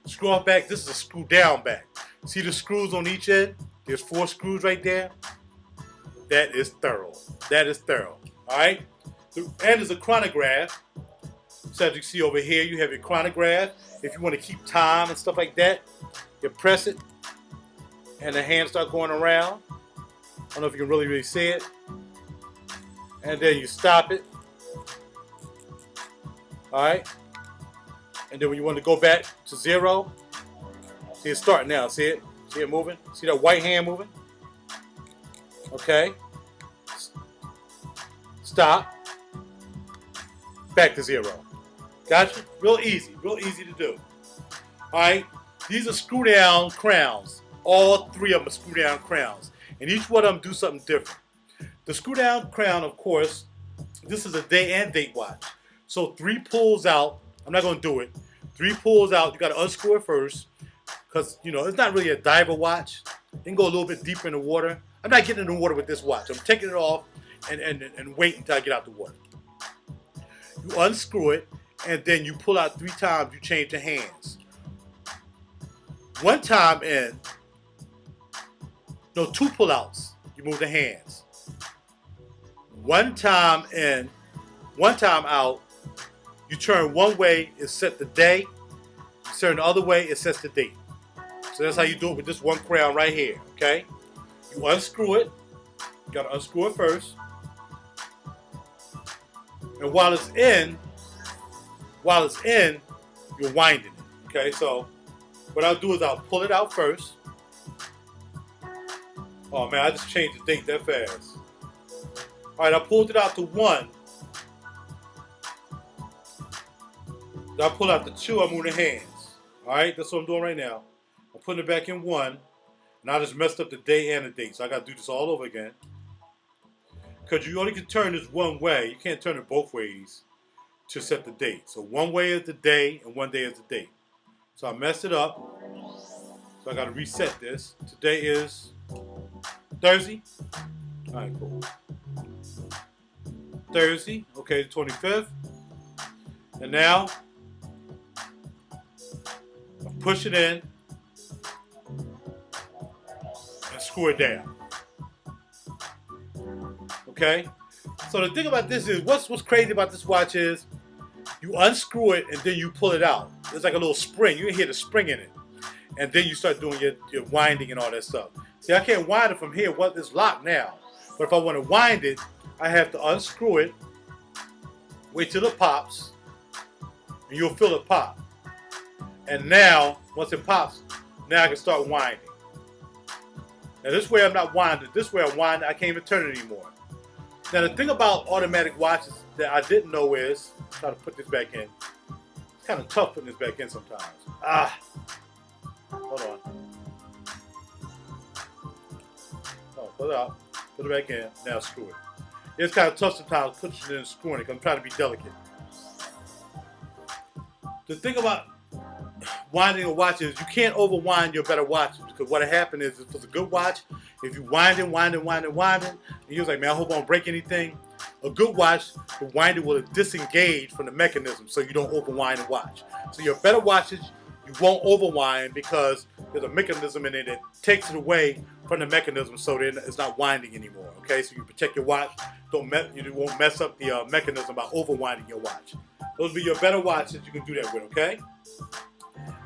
Screw off back. This is a screw down back. See the screws on each end? There's 4 screws right there. That is thorough. That is thorough. All right. And there's a chronograph. So as you see over here, you have your chronograph. If you want to keep time and stuff like that, you press it, and the hands start going around. I don't know if you can really see it. And then you stop it. Alright? And then when you want to go back to 0, see it starting now. See it? See it moving? See that white hand moving? Okay. Stop. Back to 0. Gotcha? Real easy to do. Alright? These are screw down crowns. All 3 of them are screw down crowns. And each one of them do something different. The screw down crown, of course, this is a day and date watch. So 3 pulls out. I'm not going to do it. 3 pulls out. You got to unscrew it first. Because, you know, it's not really a diver watch. It can go a little bit deeper in the water. I'm not getting in the water with this watch. I'm taking it off and wait until I get out the water. You unscrew it, and then you pull out 3 times. You change the hands. 1 time in, no, 2 pullouts. You move the hands. 1 time in, 1 time out. You turn one way, it set the day. You turn the other way, it sets the date. So that's how you do it with this one crown right here, okay? You unscrew it. You gotta unscrew it first. And while it's in, you're winding it, okay? So what I'll do is I'll pull it out first. Oh man, I just changed the date that fast. All right, I pulled it out to 1. Then I pull out the 2, I move the hands. All right, that's what I'm doing right now. I'm putting it back in 1, and I just messed up the day and the date, so I got to do this all over again. Because you only can turn this one way. You can't turn it both ways to set the date. So one way is the day, and one day is the date. So I messed it up. So I got to reset this. Today is Thursday. All right, cool. Thursday, okay, the 25th. And now, push it in and screw it down. Okay? So the thing about this is, what's crazy about this watch is, you unscrew it and then you pull it out. It's like a little spring. You can hear the spring in it. And then you start doing your winding and all that stuff. See, I can't wind it from here. It's locked now. But if I want to wind it, I have to unscrew it, wait till it pops, and you'll feel it pop. And now, once it pops, now I can start winding. Now this way I'm not winding. This way I'm winding, I can't even turn it anymore. Now the thing about automatic watches that I didn't know is, try to put this back in. It's kind of tough putting this back in sometimes. Hold on. Oh, pull it out, put it back in, now screw it. It's kind of tough sometimes pushing it in and screwing it because I'm trying to be delicate. The thing about winding a watch is you can't overwind your better watches, because what happened is, if it's a good watch, if you winding, and you're like, man, I hope I don't break anything. A good watch, the winding will disengage from the mechanism so you don't overwind the watch. So your better watches, you won't overwind because there's a mechanism in it that takes it away from the mechanism so that it's not winding anymore. Okay, so you protect your watch, you won't mess up the mechanism by overwinding your watch. Those will be your better watches you can do that with, okay?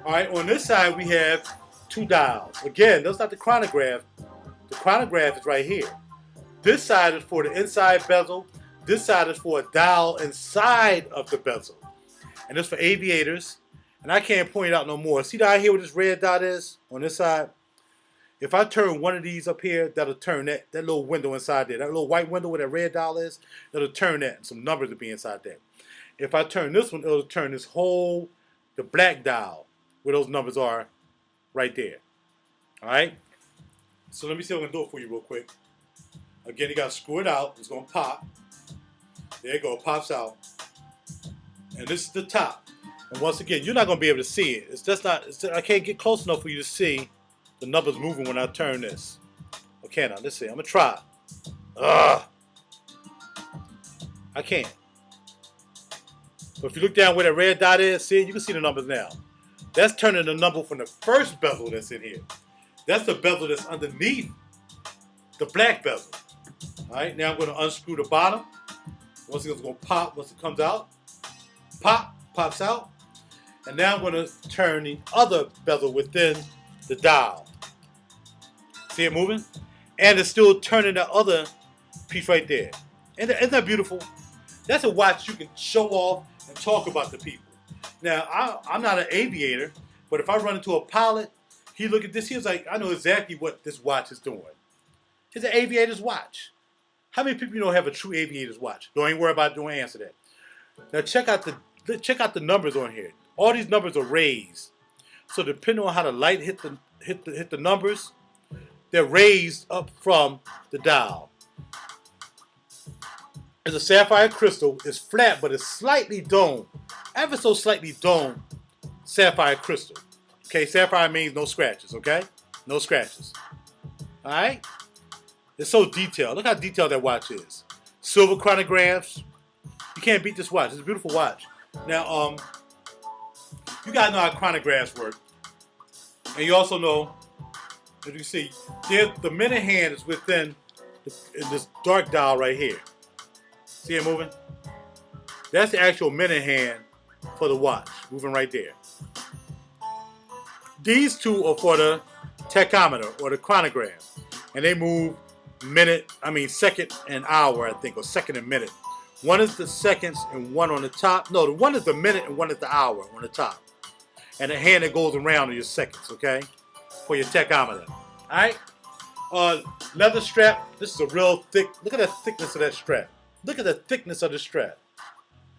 All right, on this side we have 2 dials. Again, that's not the chronograph. The chronograph is right here. This side is for the inside bezel. This side is for a dial inside of the bezel. And this for aviators. And I can't point it out no more. See down here where this red dot is on this side? If I turn one of these up here, that'll turn that little window inside there. That little white window where that red dial is, that'll turn that. And some numbers will be inside there. If I turn this one, it'll turn this whole, the black dial, where those numbers are right there. All right? So let me see if I can do it for you real quick. Again, you got to screw it out. It's going to pop. There you go. It pops out. And this is the top. And once again, you're not going to be able to see it. It's just not, I can't get close enough for you to see the numbers moving when I turn this. Okay, now, let's see. I'm going to try. I can't. But if you look down where that red dot is, see, you can see the numbers now. That's turning the number from the first bezel that's in here. That's the bezel that's underneath the black bezel. All right, now I'm going to unscrew the bottom. Once it's going to pop, once it comes out, pops out. And now I'm going to turn the other bezel within the dial. See it moving? And it's still turning the other piece right there. Isn't that beautiful? That's a watch you can show off and talk about to people. Now, I'm not an aviator, but if I run into a pilot, he look at this, he's like, I know exactly what this watch is doing. It's an aviator's watch. How many people you know have a true aviator's watch? Don't even worry about doing answer that. Now check out the numbers on here. All these numbers are raised. So depending on how the light hit the numbers, they're raised up from the dial. It's a sapphire crystal. It's flat, but it's slightly domed. Ever so slightly domed sapphire crystal. Okay, sapphire means no scratches, okay? No scratches. Alright? It's so detailed. Look how detailed that watch is. Silver chronographs. You can't beat this watch. It's a beautiful watch. Now, you guys know how chronographs work. And you also know, as you see, the minute hand is within this dark dial right here. See it moving? That's the actual minute hand for the watch, moving right there. These two are for the tachometer or the chronograph, and they move second and hour, I think, or second and minute. One is the seconds and one on the top. No, the one is the minute and one is the hour on the top. And the hand that goes around are your seconds, okay? For your tachometer. Alright? Leather strap. This is a real thick. Look at the thickness of that strap. Look at the thickness of the strap.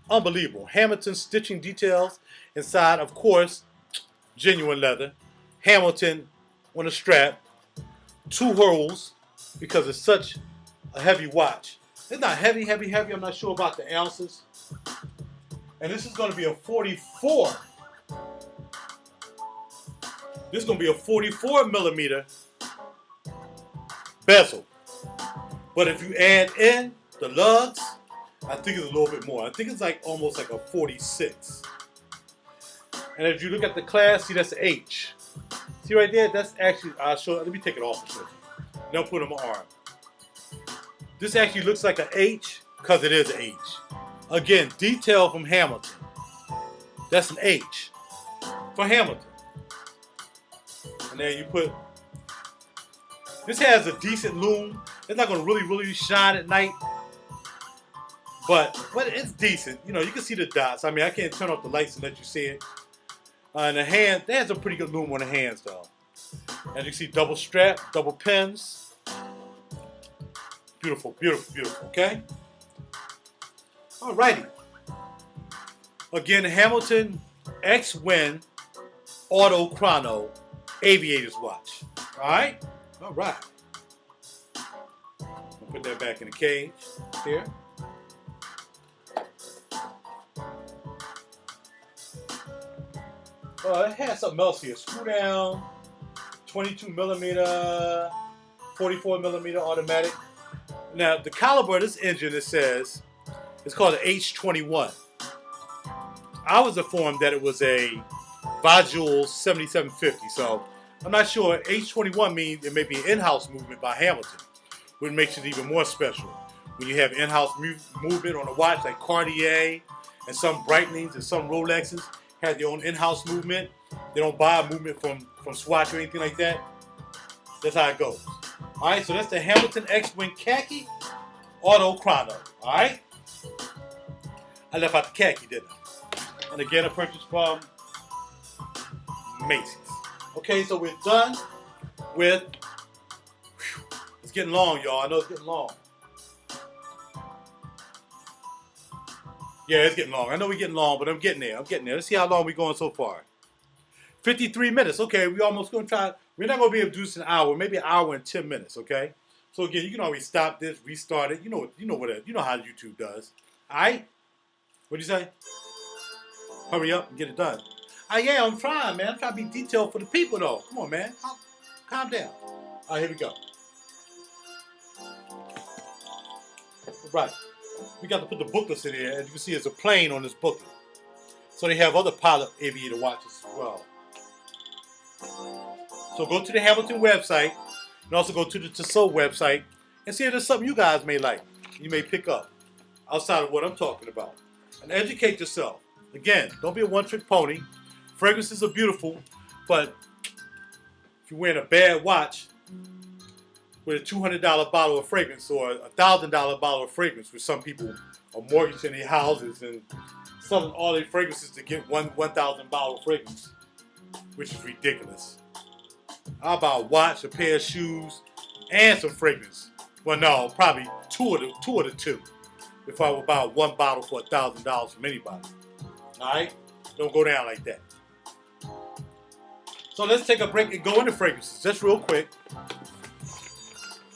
Unbelievable. Hamilton stitching details inside, of course, genuine leather. Hamilton on the strap. 2 holes because it's such a heavy watch. It's not heavy. I'm not sure about the ounces. And this is going to be a 44. This is going to be a 44 millimeter bezel. But if you add in the lugs, I think it's a little bit more. I think it's like almost like a 46. And if you look at the class, see that's the H. See right there? That's actually, I'll show. Let me take it off and show you. Then I'll put it on my arm. This actually looks like an H because it is an H. Again, detail from Hamilton. That's an H for Hamilton. And then you put, this has a decent lume. It's not going to really shine at night. But it's decent. You know, you can see the dots. I mean, I can't turn off the lights and let you see it. And the hand, that has a pretty good lume on the hands though. As you see, double strap, double pins. Beautiful, okay? Alrighty. Again, Hamilton X-Win Auto Chrono Aviator's watch. Alright? Alright. I'll put that back in the cage here. It has something else here. Screw down, 22 millimeter, 44 millimeter automatic. Now, the caliber of this engine, it says, it's called an H21. I was informed that it was a RaJuR 7750, so I'm not sure. H21 means it may be an in-house movement by Hamilton, which makes it even more special. When you have in-house movement on a watch like Cartier and some Breitlings and some Rolexes have their own in-house movement. They don't buy a movement from Swatch or anything like that. That's how it goes. Alright, so that's the Hamilton X-Wing Khaki Auto Chrono. Alright? I left out the khaki, didn't I? And again, I purchased from Macy's. Okay, so we're done with, it's getting long, y'all. I know it's getting long. Yeah, it's getting long. I know we're getting long, but I'm getting there. Let's see how long we're going so far. 53 minutes. Okay, we're almost going to try. We're not going to be able to do this in an hour. Maybe an hour and 10 minutes, okay? So again, you can always stop this, restart it. You know how YouTube does. All right? What'd you say? Hurry up and get it done. Yeah, I'm trying, man. I'm trying to be detailed for the people, though. Come on, man. Calm down. All right, here we go. All right. We got to put the booklets in here. As you can see, there's a plane on this booklet. So they have other pilot aviator watches as well. So go to the Hamilton website and also go to the Tissot website and see if there's something you guys may like. You may pick up outside of what I'm talking about. And educate yourself. Again, don't be a one-trick pony. Fragrances are beautiful, but if you're wearing a bad watch with a $200 bottle of fragrance or a $1,000 bottle of fragrance, which some people are mortgaging their houses and selling all their fragrances to get one 1,000 bottle of fragrance, which is ridiculous. How about a watch, a pair of shoes, and some fragrance? Well, no, probably two of the two. If I would buy one bottle for $1,000 from anybody. All right? Don't go down like that. So let's take a break and go into fragrances, just real quick.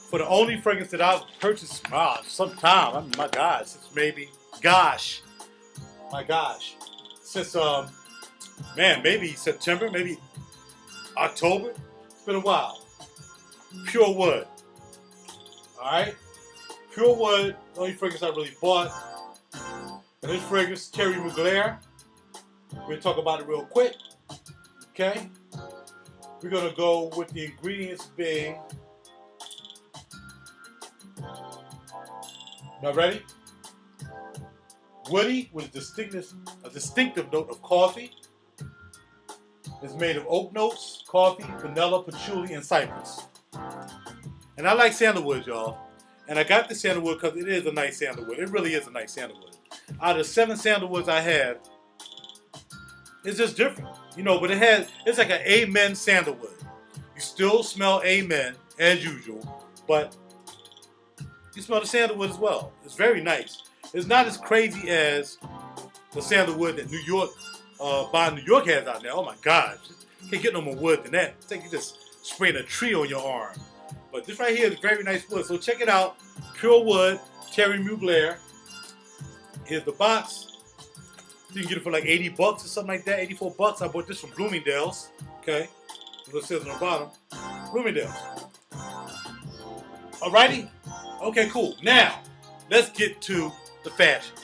For the only fragrance that I've purchased sometime, I mean, my God, since maybe, since, maybe September, maybe October. It's been a while. Pure Wood. Alright? Pure Wood, the only fragrance I really bought. And this fragrance, Thierry Mugler. We're going to talk about it real quick. Okay? We're going to go with the ingredients being... Y'all ready? Woody with a distinctive note of coffee. It's made of oak notes, coffee, vanilla, patchouli, and cypress. And I like sandalwood, y'all. And I got the sandalwood because it is a nice sandalwood. It really is a nice sandalwood. Out of 7 sandalwoods I have, it's just different. You know, but it's like an amen sandalwood. You still smell amen as usual, but you smell the sandalwood as well. It's very nice. It's not as crazy as the sandalwood that New York has out there. Oh my gosh, can't get no more wood than that. It's like you just spraying a tree on your arm. But this right here is very nice wood. So check it out. Pure Wood, Thierry Mugler. Here's the box. You can get it for like 80 bucks or something like that. 84 bucks. I bought this from Bloomingdale's. Okay. What it says on the bottom. Bloomingdale's. Alrighty? Okay, cool. Now, let's get to the fashion.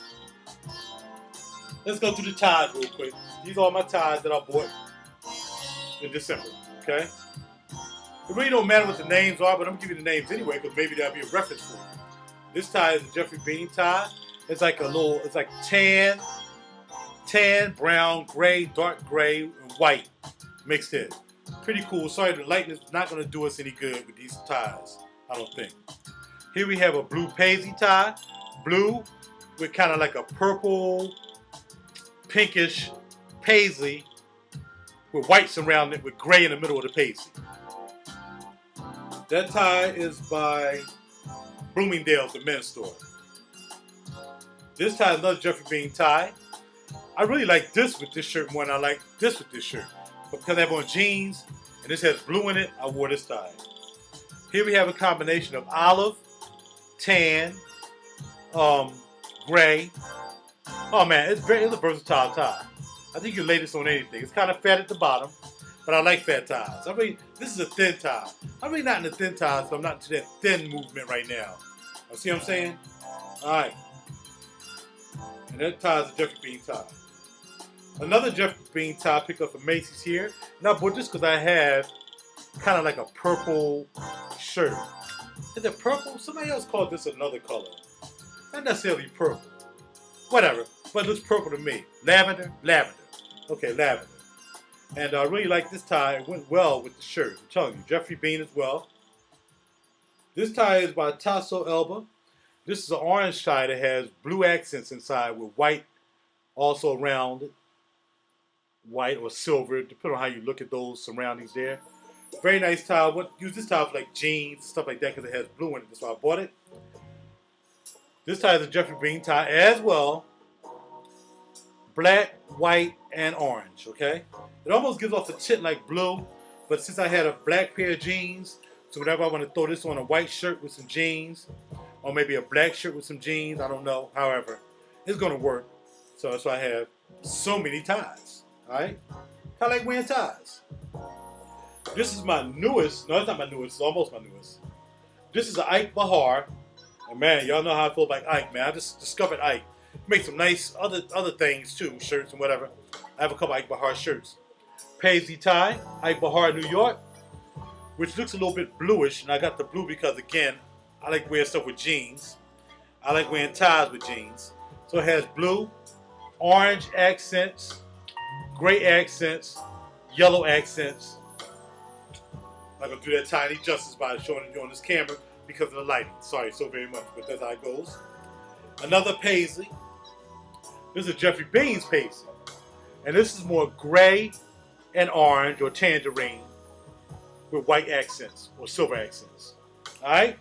Let's go through the ties real quick. These are my ties that I bought in December. Okay? It really don't matter what the names are, but I'm gonna give you the names anyway, because maybe that'll be a reference for you. This tie is a Jeffrey Bean tie. It's like it's like tan, brown, gray, dark gray, and white mixed in. Pretty cool. Sorry, the lighting is not gonna do us any good with these ties, I don't think. Here we have a blue paisley tie. Blue with kind of like a purple, pinkish paisley with white surrounding it with gray in the middle of the paisley. That tie is by Bloomingdale's, the men's store. This tie is another Jeffrey Bean tie. I really like this with this shirt more than I like this with this shirt. But because I have on jeans and this has blue in it, I wore this tie. Here we have a combination of olive, tan, gray. Oh man, it's a versatile tie. I think you can lay this on anything. It's kind of fat at the bottom, but I like fat ties. I mean, this is a thin tie. I'm really not in the thin ties, so I'm not into that thin movement right now. You see what I'm saying? All right. And that tie is a Jeffrey Bean tie. Another Jeffrey Bean tie I picked up from Macy's here. And I bought this because I have kind of like a purple shirt. Is it purple? Somebody else called this another color. Not necessarily purple. Whatever. But it looks purple to me. Lavender? Lavender. Okay, lavender. And I really like this tie. It went well with the shirt. I'm telling you, Jeffrey Bean as well. This tie is by Tissot. This is an orange tie that has blue accents inside with white also around it. White or silver, depending on how you look at those surroundings there. Very nice tie. I would use this tie for like jeans, stuff like that, because it has blue in it. That's why I bought it. This tie is a Jeffrey Bean tie as well. Black, white, and orange, okay? It almost gives off a tint like blue, but since I had a black pair of jeans, so whenever I want to throw this on a white shirt with some jeans, or maybe a black shirt with some jeans, I don't know. However, it's going to work. So that's why I have so many ties, all right? I like wearing ties. This is my newest. No, it's not my newest. It's almost my newest. This is an Ike Bahar. And man, y'all know how I feel about Ike, man. I just discovered Ike. Make some nice other things too, shirts and whatever. I have a couple Ike Bahar shirts. Paisley tie, Ike Bahar, New York, which looks a little bit bluish. And I got the blue because, again, I like wearing stuff with jeans. I like wearing ties with jeans. So it has blue, orange accents, gray accents, yellow accents. I'm not going to do that tie any justice by showing you on this camera because of the lighting. Sorry so very much, but that's how it goes. Another paisley. This is Jeffrey Bean's paisley. And this is more gray and orange or tangerine with white accents or silver accents. Alright?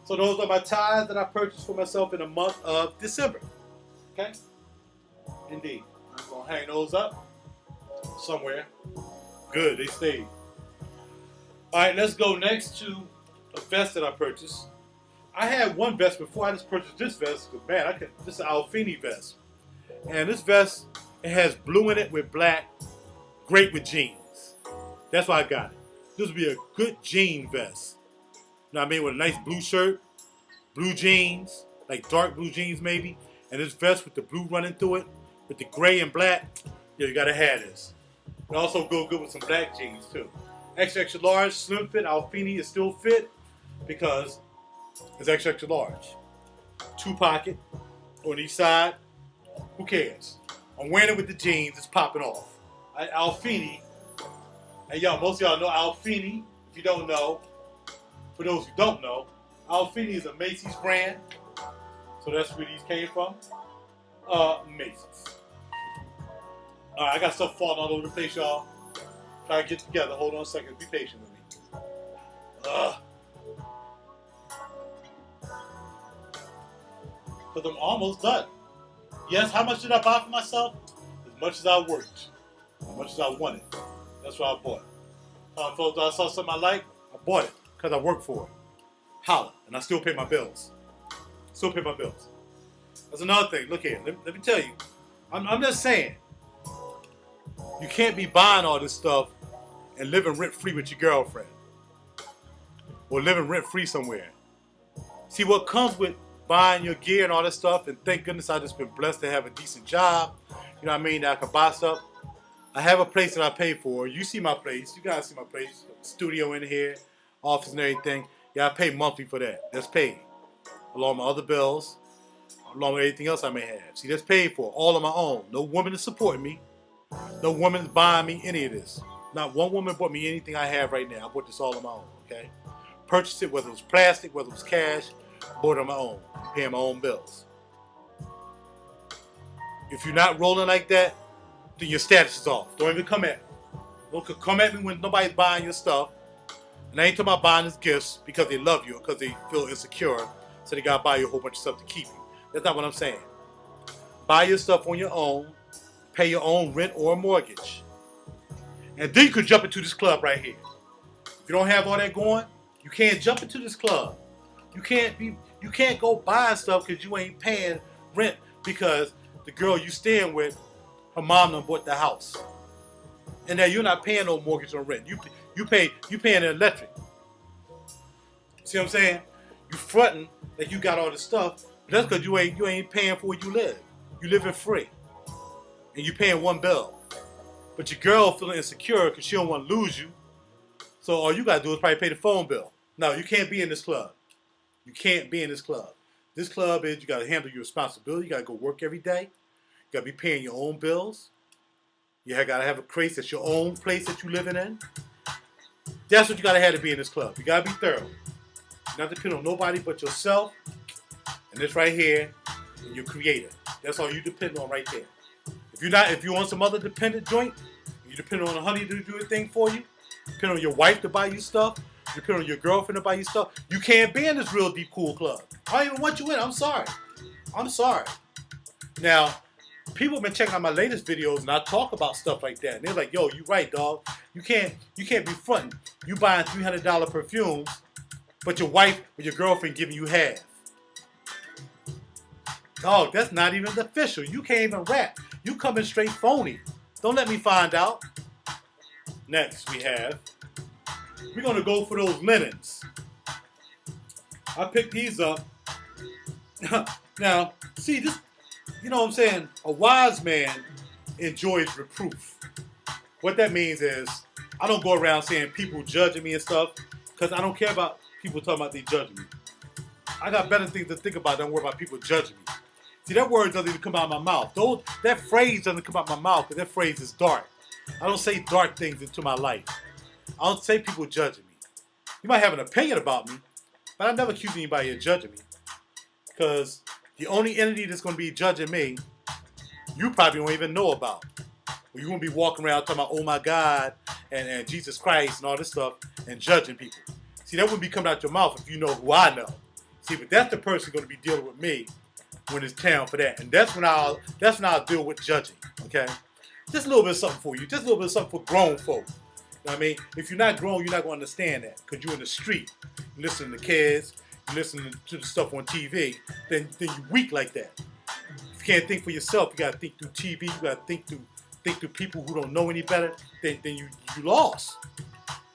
So those are my ties that I purchased for myself in the month of December. Okay? Indeed. I'm going to hang those up somewhere. Good, they stayed. Alright, let's go next to a vest that I purchased. I had one vest before I just purchased this vest. But man, this is an Alfini vest. And this vest, it has blue in it with black. Great with jeans. That's why I got it. This would be a good jean vest. You know what I mean? With a nice blue shirt blue jeans, like dark blue jeans maybe, and this vest with the blue running through it, with the gray and black, yeah, you gotta have this. It also go good with some black jeans too. Extra extra large, slim fit, Alfini is still fit because it's extra extra large. 2 pocket on each side, who cares? I'm wearing it with the jeans, it's popping off. Alfini, and y'all, most of y'all know Alfini. If you don't know, for those who don't know, Alfini is a Macy's brand. So that's where these came from. Macy's. Alright, I got stuff falling all over the place, y'all. Try to get together. Hold on a second. Be patient with me. Because I'm almost done. Yes, how much did I buy for myself? As much as I worked. As much as I wanted. That's what I bought. I saw something I like, I bought it. Because I worked for it. Holla. And I still pay my bills. Still pay my bills. That's another thing. Look here. Let me tell you. I'm just saying. You can't be buying all this stuff and living rent-free with your girlfriend. Or living rent-free somewhere. See, what comes with buying your gear and all this stuff, and thank goodness I just been blessed to have a decent job. You know what I mean? That I can buy stuff. I have a place that I pay for. You see my place. You guys see my place. Studio in here. Office and everything. Yeah, I pay monthly for that. That's paid. Along with my other bills. Along with anything else I may have. See, that's paid for. All on my own. No woman is supporting me. No woman is buying me any of this. Not one woman bought me anything I have right now. I bought this all on my own, okay? Purchased it, whether it was plastic, whether it was cash, bought it on my own. Paying my own bills. If you're not rolling like that, then your status is off. Don't even come at me. Don't come at me when nobody's buying your stuff. And I ain't talking about buying us gifts because they love you or because they feel insecure, so they gotta buy you a whole bunch of stuff to keep you. That's not what I'm saying. Buy your stuff on your own, pay your own rent or mortgage. And then you could jump into this club right here. If you don't have all that going, you can't jump into this club. You can't go buy stuff because you ain't paying rent because the girl you staying with, her mom done bought the house. And now you're not paying no mortgage or rent. You paying the electric. See what I'm saying? You fronting like you got all this stuff, but that's because you ain't paying for where you live. You living free. And you paying one bill. But your girl feeling insecure because she don't want to lose you. So all you gotta do is probably pay the phone bill. No, you can't be in this club. You can't be in this club. This club is you gotta handle your responsibility. You gotta go work every day. You gotta be paying your own bills. You gotta have a place that's your own place that you living in. That's what you gotta have to be in this club. You gotta be thorough. Not depend on nobody but yourself. And this right here, and your creator. That's all you depend on right there. If you want some other dependent joint, you depend on a honey to do a thing for you. Depend on your wife to buy you stuff. Depend on your girlfriend to buy you stuff. You can't be in this real deep cool club. I don't even want you in. I'm sorry. I'm sorry. Now, people have been checking out my latest videos and I talk about stuff like that. And they're like, yo, you right, dog. You can't be fronting. You buying $300 perfumes, but your wife or your girlfriend giving you half. Dog, that's not even official. You can't even rap. You coming straight phony. Don't let me find out. Next we're gonna go for those linens. I picked these up. Now, see this, you know what I'm saying? A wise man enjoys reproof. What that means is, I don't go around saying people judging me and stuff, because I don't care about people talking about they judging me. I got better things to think about than worry about people judging me. See, that word doesn't even come out of my mouth. That phrase doesn't come out of my mouth because that phrase is dark. I don't say dark things into my life. I don't say people judging me. You might have an opinion about me, but I never accuse anybody of judging me. Because the only entity that's going to be judging me, you probably don't even know about. You're going to be walking around talking about, oh my God, and Jesus Christ and all this stuff, and judging people. See, that wouldn't be coming out your mouth if you know who I know. See, but that's the person going to be dealing with me when it's time for that. And that's when I'll deal with judging, okay? Just a little bit of something for you. Just a little bit of something for grown folk. You know what I mean? If you're not grown, you're not going to understand that because you're in the street. You're listening to kids, you're listening to the stuff on TV, then you're weak like that. If you can't think for yourself, you got to think through TV, you got to think through people who don't know any better, then you lost.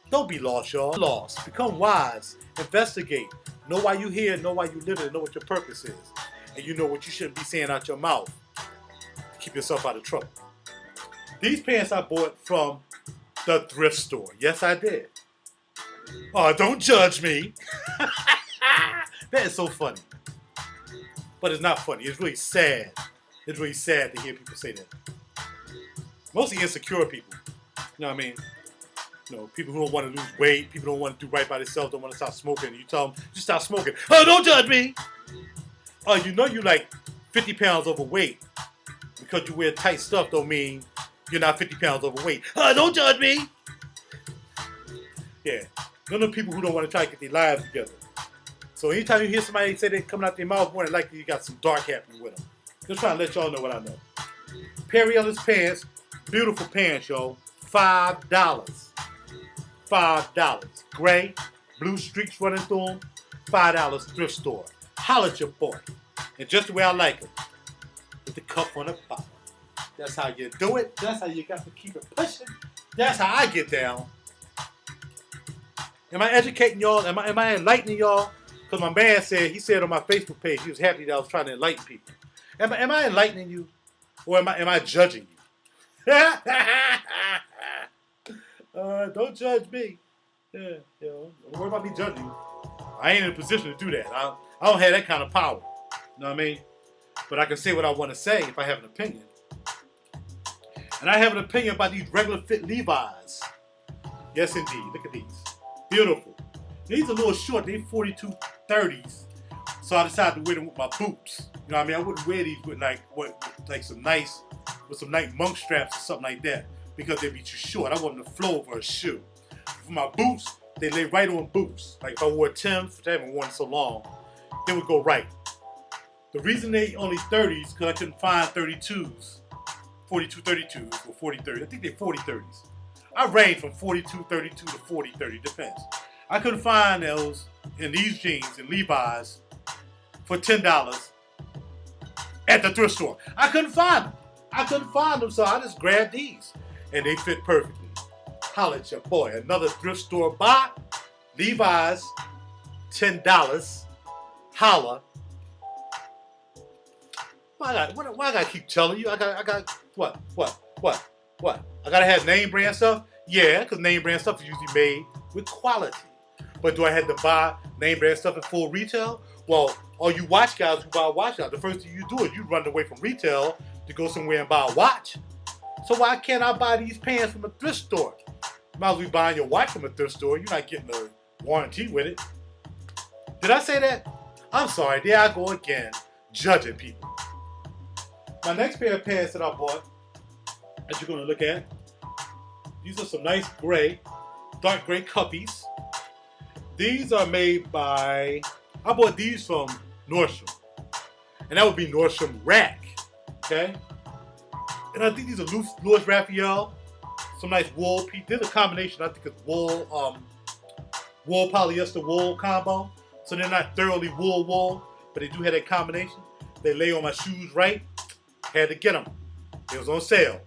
Don't be lost, y'all. Lost. Become wise. Investigate. Know why you here, know why you live it, know what your purpose is. And you know what you shouldn't be saying out your mouth to keep yourself out of trouble. These pants I bought from the thrift store. Yes, I did. Oh, don't judge me. That is so funny. But it's not funny. It's really sad. It's really sad to hear people say that. Mostly insecure people. You know what I mean? You know, people who don't want to lose weight, people don't want to do right by themselves, don't want to stop smoking. You tell them, just stop smoking. Oh, don't judge me. Oh, you know you like 50 pounds overweight. Because you wear tight stuff don't mean you're not 50 pounds overweight. Oh, don't judge me. Yeah. None of the people who don't want to try to get their lives together. So anytime you hear somebody say they're coming out their mouth, more than likely you got some dark happening with them. Just trying to let y'all know what I know. Perry Ellis pants, beautiful pants, y'all. $5. $5. Gray, blue streaks running through them. $5 thrift store. Holla at your boy. And just the way I like it. With the cuff on the bottom. That's how you do it. That's how you got to keep it pushing. That's how I get down. Am I educating y'all? Am I enlightening y'all? Because my man said, he said on my Facebook page, he was happy that I was trying to enlighten people. Am I enlightening you? Or am I judging you? Don't judge me. Yeah, don't worry about me judging you. I ain't in a position to do that. I don't have that kind of power. You know what I mean? But I can say what I want to say if I have an opinion. And I have an opinion about these regular fit Levi's. Yes, indeed. Look at these. Beautiful. These are a little short. They're 42-30s. So I decided to wear them with my boots. You know what I mean? I wouldn't wear these with some nice monk straps or something like that because they'd be too short. I want them to flow over a shoe. For my boots, they lay right on boots. Like if I wore Tim's, which I haven't worn so long, they would go right. The reason they only 30s because I couldn't find 32s, 42-32s or 40-30s. I think they're 40-30s. I range from 42-32 to 40-30, depends. I couldn't find those in these jeans in Levi's for $10 at the thrift store. I couldn't find them. So I just grabbed these. And they fit perfectly. Holla at your boy. Another thrift store buy. Levi's, $10. Holla. Why I gotta keep telling you? I got what? I gotta have name brand stuff? Yeah, because name brand stuff is usually made with quality. But do I have to buy name brand stuff at full retail? Well, all you watch guys who buy watch now, the first thing you do is you run away from retail to go somewhere and buy a watch. So why can't I buy these pants from a thrift store? You might as well be buying your watch from a thrift store. You're not getting a warranty with it. Did I say that? I'm sorry. There I go again, judging people. My next pair of pants that I bought, that you're going to look at, these are some nice gray, dark gray cuppies. These are made by, I bought these from Nordstrom. And that would be Nordstrom Rack. Okay? And I think these are Louis Raphael. Some nice wool piece. There's a combination. I think it's wool polyester wool combo. So they're not thoroughly wool, but they do have that combination. They lay on my shoes right. Had to get them. It was on sale.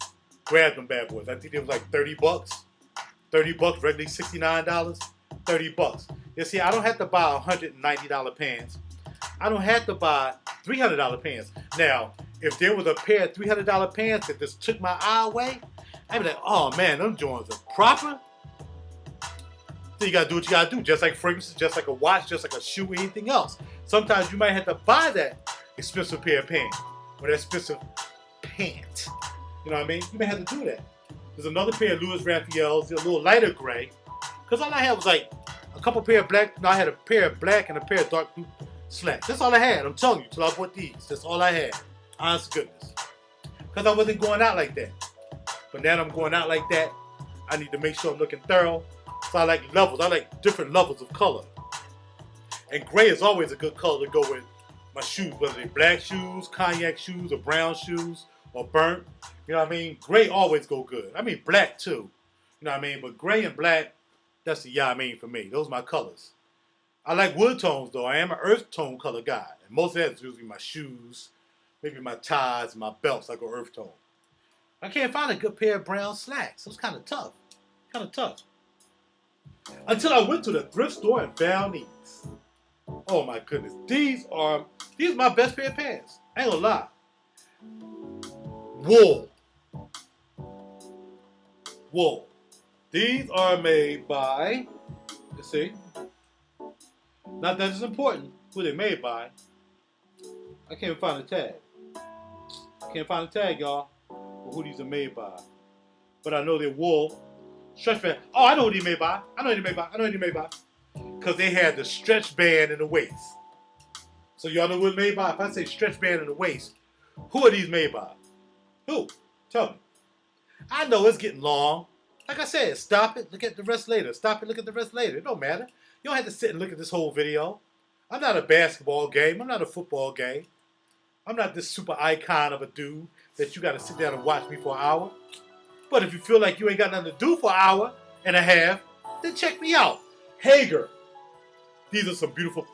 Grabbed them bad boys. I think it was like $30. $30, regularly $69. $30. You see, I don't have to buy $190 pants. I don't have to buy $300 pants. Now, if there was a pair of $300 pants that just took my eye away, I'd be like, oh man, them joints are proper. So you gotta do what you gotta do, just like fragrances, just like a watch, just like a shoe, anything else. Sometimes you might have to buy that expensive pair of pants or that expensive pant. You know what I mean? You may have to do that. There's another pair of Louis Raphaels, they're a little lighter gray. Because all I had was like a couple pair of black, no, I had a pair of black and a pair of dark blue slacks. That's all I had, I'm telling you, till I bought these. That's all I had. Honest goodness. Because I wasn't going out like that. But now that I'm going out like that, I need to make sure I'm looking thorough. So I like levels. I like different levels of color. And gray is always a good color to go with my shoes, whether they're black shoes, cognac shoes, or brown shoes, or burnt. You know what I mean? Gray always go good. I mean black too. You know what I mean? But gray and black, that's the I mean for me. Those are my colors. I like wood tones though. I am an earth tone color guy. And most of that is usually my shoes, maybe my ties, my belts. I go earth tone. I can't find a good pair of brown slacks. It was kind of tough. Until I went to the thrift store and found these. Oh my goodness. These are my best pair of pants. I ain't gonna lie. Wool. Wool. These are made by, let's see. Not that it's important who they're made by. I can't find a tag. Can't find a tag, y'all, for who these are made by. But I know they're wool. Stretch band. Oh, I know who they're made by. I know who they're made by. I know who they're made by. Because they had the stretch band in the waist. So y'all know what made by? If I say stretch band in the waist, who are these made by? Who? Tell me. I know it's getting long. Like I said, stop it, look at the rest later. Stop it, look at the rest later. It don't matter. You don't have to sit and look at this whole video. I'm not a basketball game. I'm not a football game. I'm not this super icon of a dude that you got to sit down and watch me for an hour. But if you feel like you ain't got nothing to do for an hour and a half, then check me out. Hager. These are some beautiful,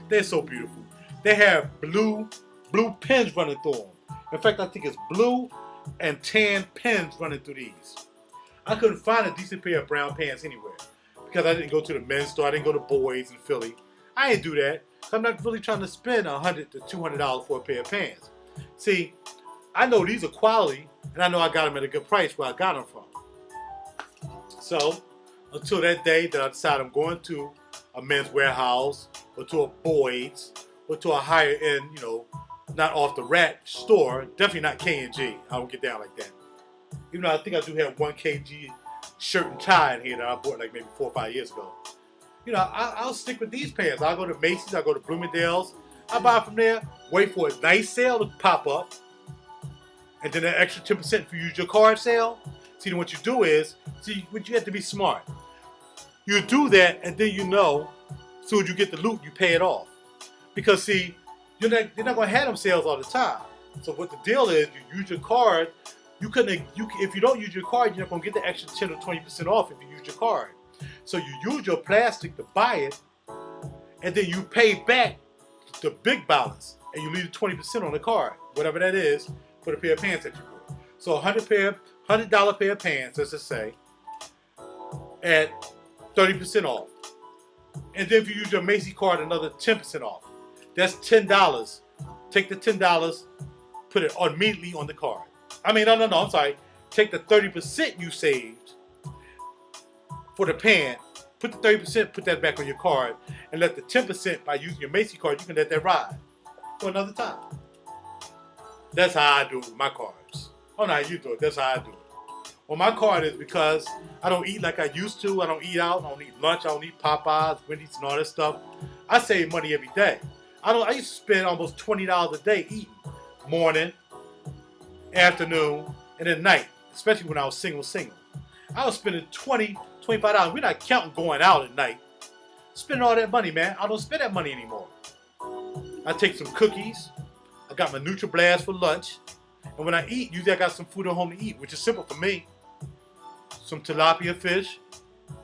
they're so beautiful. They have blue pins running through them. In fact, I think it's blue and tan pins running through these. I couldn't find a decent pair of brown pants anywhere because I didn't go to the men's store. I didn't go to Boys in Philly. I didn't do that. I'm not really trying to spend $100 to $200 for a pair of pants. See, I know these are quality, and I know I got them at a good price where I got them from. So, until that day that I decide I'm going to a men's warehouse or to a Boyd's or to a higher end, you know, not off the rack store, definitely not K&G. I don't get down like that. Even though I think I do have one KG shirt and tie in here that I bought like maybe 4 or 5 years ago. You know, I'll stick with these pants. I'll go to Macy's, I'll go to Bloomingdale's. I buy from there, wait for a nice sale to pop up. And then an extra 10% if you use your card sale. See, then what you do is, see, you have to be smart. You do that, and then you know, as soon as you get the loot, you pay it off. Because see, you're not going to have them sales all the time. So what the deal is, you use your card. If you don't use your card, you're not going to get the extra 10 or 20% off if you use your card. So you use your plastic to buy it, and then you pay back the big balance, and you leave the 20% on the card, whatever that is, for the pair of pants that you bought. So $100 pair of pants, let's just say, at 30% off. And then if you use your Macy's card, another 10% off. That's $10. Take the $10, put it immediately on the card. I mean, no, I'm sorry. Take the 30% you saved for the pant, put the 30%, put that back on your card, and let the 10% by using your Macy's card, you can let that ride for another time. That's how I do it with my cards. Oh, no, you do it. That's how I do it. Well, my card is because I don't eat like I used to. I don't eat out. I don't eat lunch. I don't eat Popeyes, Wendy's, and all that stuff. I save money every day. I used to spend almost $20 a day eating. Morning, afternoon, and at night. Especially when I was single. I was spending $20, $25. We're not counting going out at night. Spending all that money, man. I don't spend that money anymore. I take some cookies. I got my NutriBlast for lunch. And when I eat, usually I got some food at home to eat, which is simple for me. Some tilapia fish.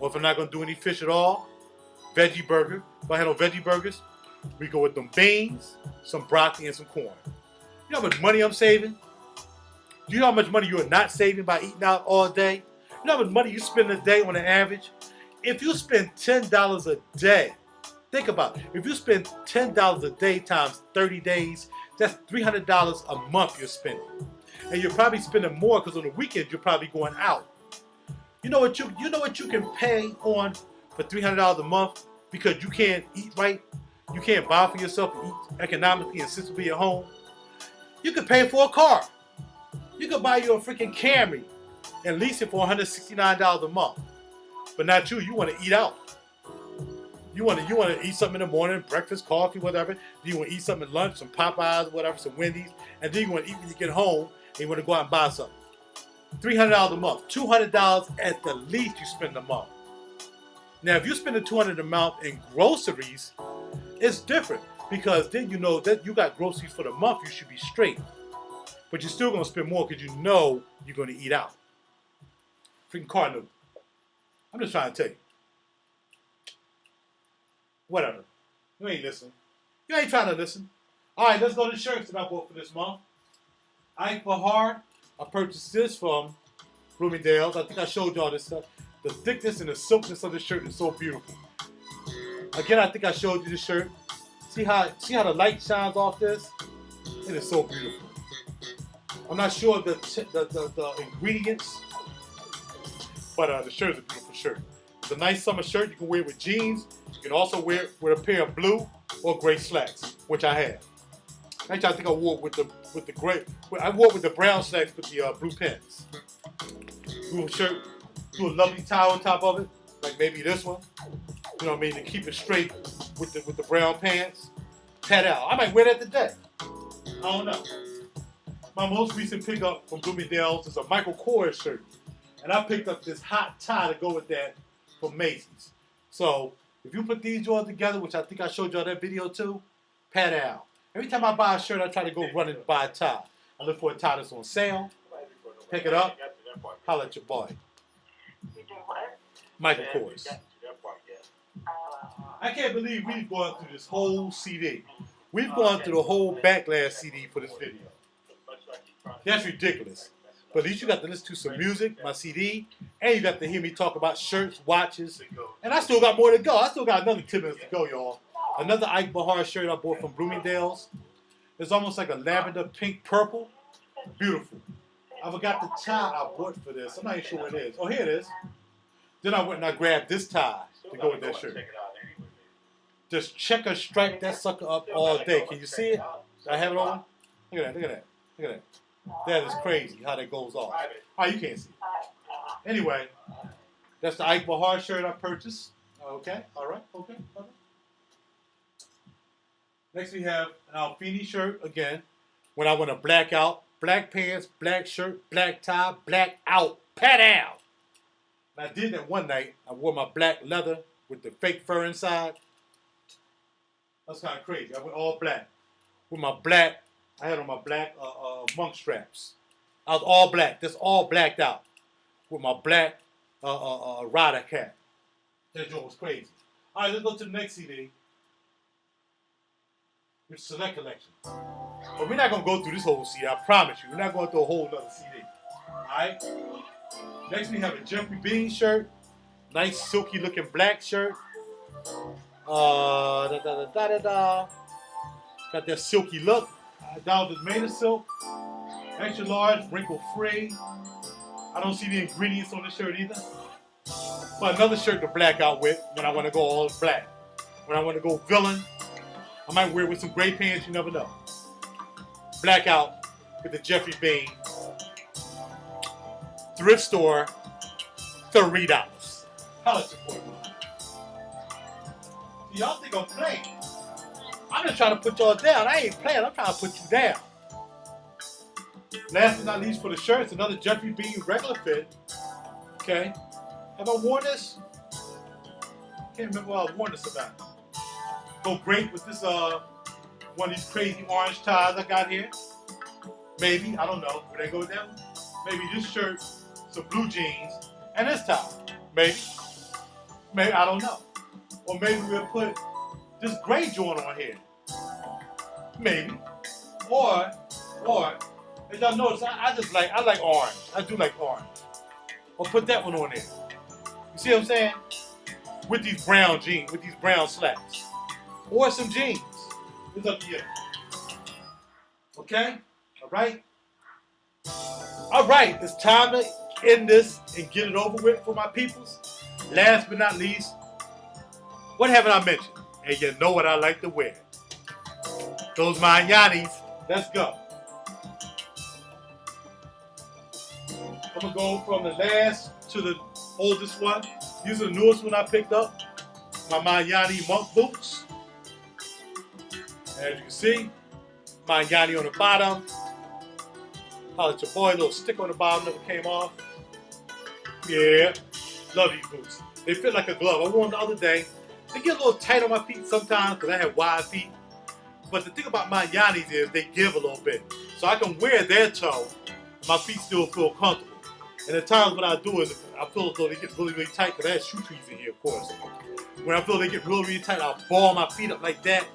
Or if I'm not going to do any fish at all, veggie burger. If I had no veggie burgers, we go with them beans, some broccoli, and some corn. You know how much money I'm saving? Do you know how much money you're not saving by eating out all day? You know how much money you spend a day on an average? If you spend $10 a day, think about it. If you spend $10 a day times 30 days, that's $300 a month you're spending. And you're probably spending more because on the weekend you're probably going out. You know what you can pay on for $300 a month because you can't eat right? You can't buy for yourself and eat economically and sensibly at home? You could pay for a car. You could buy you a freaking Camry and lease it for $169 a month. But not you. You want to eat out. You want to eat something in the morning, breakfast, coffee, whatever. Then you want to eat something at lunch, some Popeyes, whatever, some Wendy's. And then you want to eat when you get home and you want to go out and buy something. $300 a month. $200 at the least you spend a month. Now, if you spend $200 a month in groceries, it's different. Because then you know that you got groceries for the month, you should be straight. But you're still going to spend more because you know you're going to eat out. Freaking Cardinal. I'm just trying to tell you. Whatever. You ain't listening. You ain't trying to listen. All right, let's go to the shirts that I bought for this month. I ain't for hard. I purchased this from Bloomingdale's. I think I showed y'all this stuff. The thickness and the silkiness of the shirt is so beautiful. Again, I think I showed you the shirt. See how the light shines off this? It is so beautiful. I'm not sure of the ingredients, but the shirt is a beautiful shirt. It's a nice summer shirt. You can wear it with jeans. You can also wear it with a pair of blue or gray slacks, which I have. Actually, I think I wore it with the gray. I wore it with the brown slacks with the blue pins. Blue shirt. Do a lovely tie on top of it, like maybe this one. You know what I mean? To keep it straight with the brown pants. Pat out. I might wear that today. I don't know. My most recent pickup from Bloomingdale's is a Michael Kors shirt. And I picked up this hot tie to go with that from Macy's. So, if you put these all together, which I think I showed y'all that video too, pat out. Every time I buy a shirt, I try to go run and buy a tie. I look for a tie that's on sale, pick it up, holla at your boy. Michael Kors. I can't believe we've gone through this whole CD. We've gone through the whole Backlash CD for this video. That's ridiculous. But at least you got to listen to some music, my CD, and you got to hear me talk about shirts, watches, and I still got more to go. I still got another 10 minutes to go, y'all. Another Ike Bahar shirt I bought from Bloomingdale's. It's almost like a lavender pink purple. Beautiful. I forgot the tie I bought for this. I'm not even sure what it is. Oh, here it is. Then I went and I grabbed this tie to go with that shirt. Just checker stripe that sucker up all day. Can you see it? I have it on? Look at that, look at that, look at that. That is crazy how that goes off. Oh, you can't see it. Anyway, that's the Ike Bahar shirt I purchased. Okay, all right, okay, all right. Next we have an Alfini shirt again. When I want to black out, black pants, black shirt, black tie, black out, pat out. And I did that one night. I wore my black leather with the fake fur inside. That's kind of crazy. I went all black. With my black, I had on my black monk straps. I was all black. That's all blacked out. With my black rider cap. That joint was crazy. All right, let's go to the next CD. Which is Select Collection. But we're not going to go through this whole CD, I promise you. We're not going through a whole other CD. Alright? Next we have a Jeffrey Bean shirt. Nice silky looking black shirt. Got that silky look. Down is made of silk. Extra large, wrinkle free. I don't see the ingredients on this shirt either. But another shirt to black out with when I want to go all black. When I want to go villain, I might wear it with some gray pants, you never know. Black out with the Jeffrey Bean. Thrift store, $30. How much for it? Y'all think I'm playing. I'm just trying to put y'all down. I ain't playing, I'm trying to put you down. Last but not least for the shirts, another Jeffrey Bean regular fit. Okay. Have I worn this? Can't remember what I was worn this about. Go great with this one of these crazy orange ties I got here. Maybe, I don't know. Would they go with them? Maybe this shirt, some blue jeans, and this tie. Maybe. Maybe, I don't know. Or maybe we'll put this gray joint on here. Maybe. Or, as y'all notice, I like orange. I do like orange. Or put that one on there. You see what I'm saying? With these brown jeans, with these brown slacks. Or some jeans. It's up to you. Okay? Alright? Alright, it's time to end this and get it over with for my peoples. Last but not least, what haven't I mentioned? And you know what I like to wear. Those Manyanis. Let's go. I'm going to go from the last to the oldest one. These are the newest one I picked up. My Manyani monk boots. As you can see, Manyani on the bottom. Holla at your boy, little stick on the bottom never came off. Yeah, love these boots. They fit like a glove. I wore them the other day. They get a little tight on my feet sometimes because I have wide feet. But the thing about Manyanis is they give a little bit. So I can wear their toe and my feet still feel comfortable. And at times what I do is I feel as though they get really, really tight because I have shoe trees in here, of course. When I feel they get really, really tight, I'll ball my feet up like that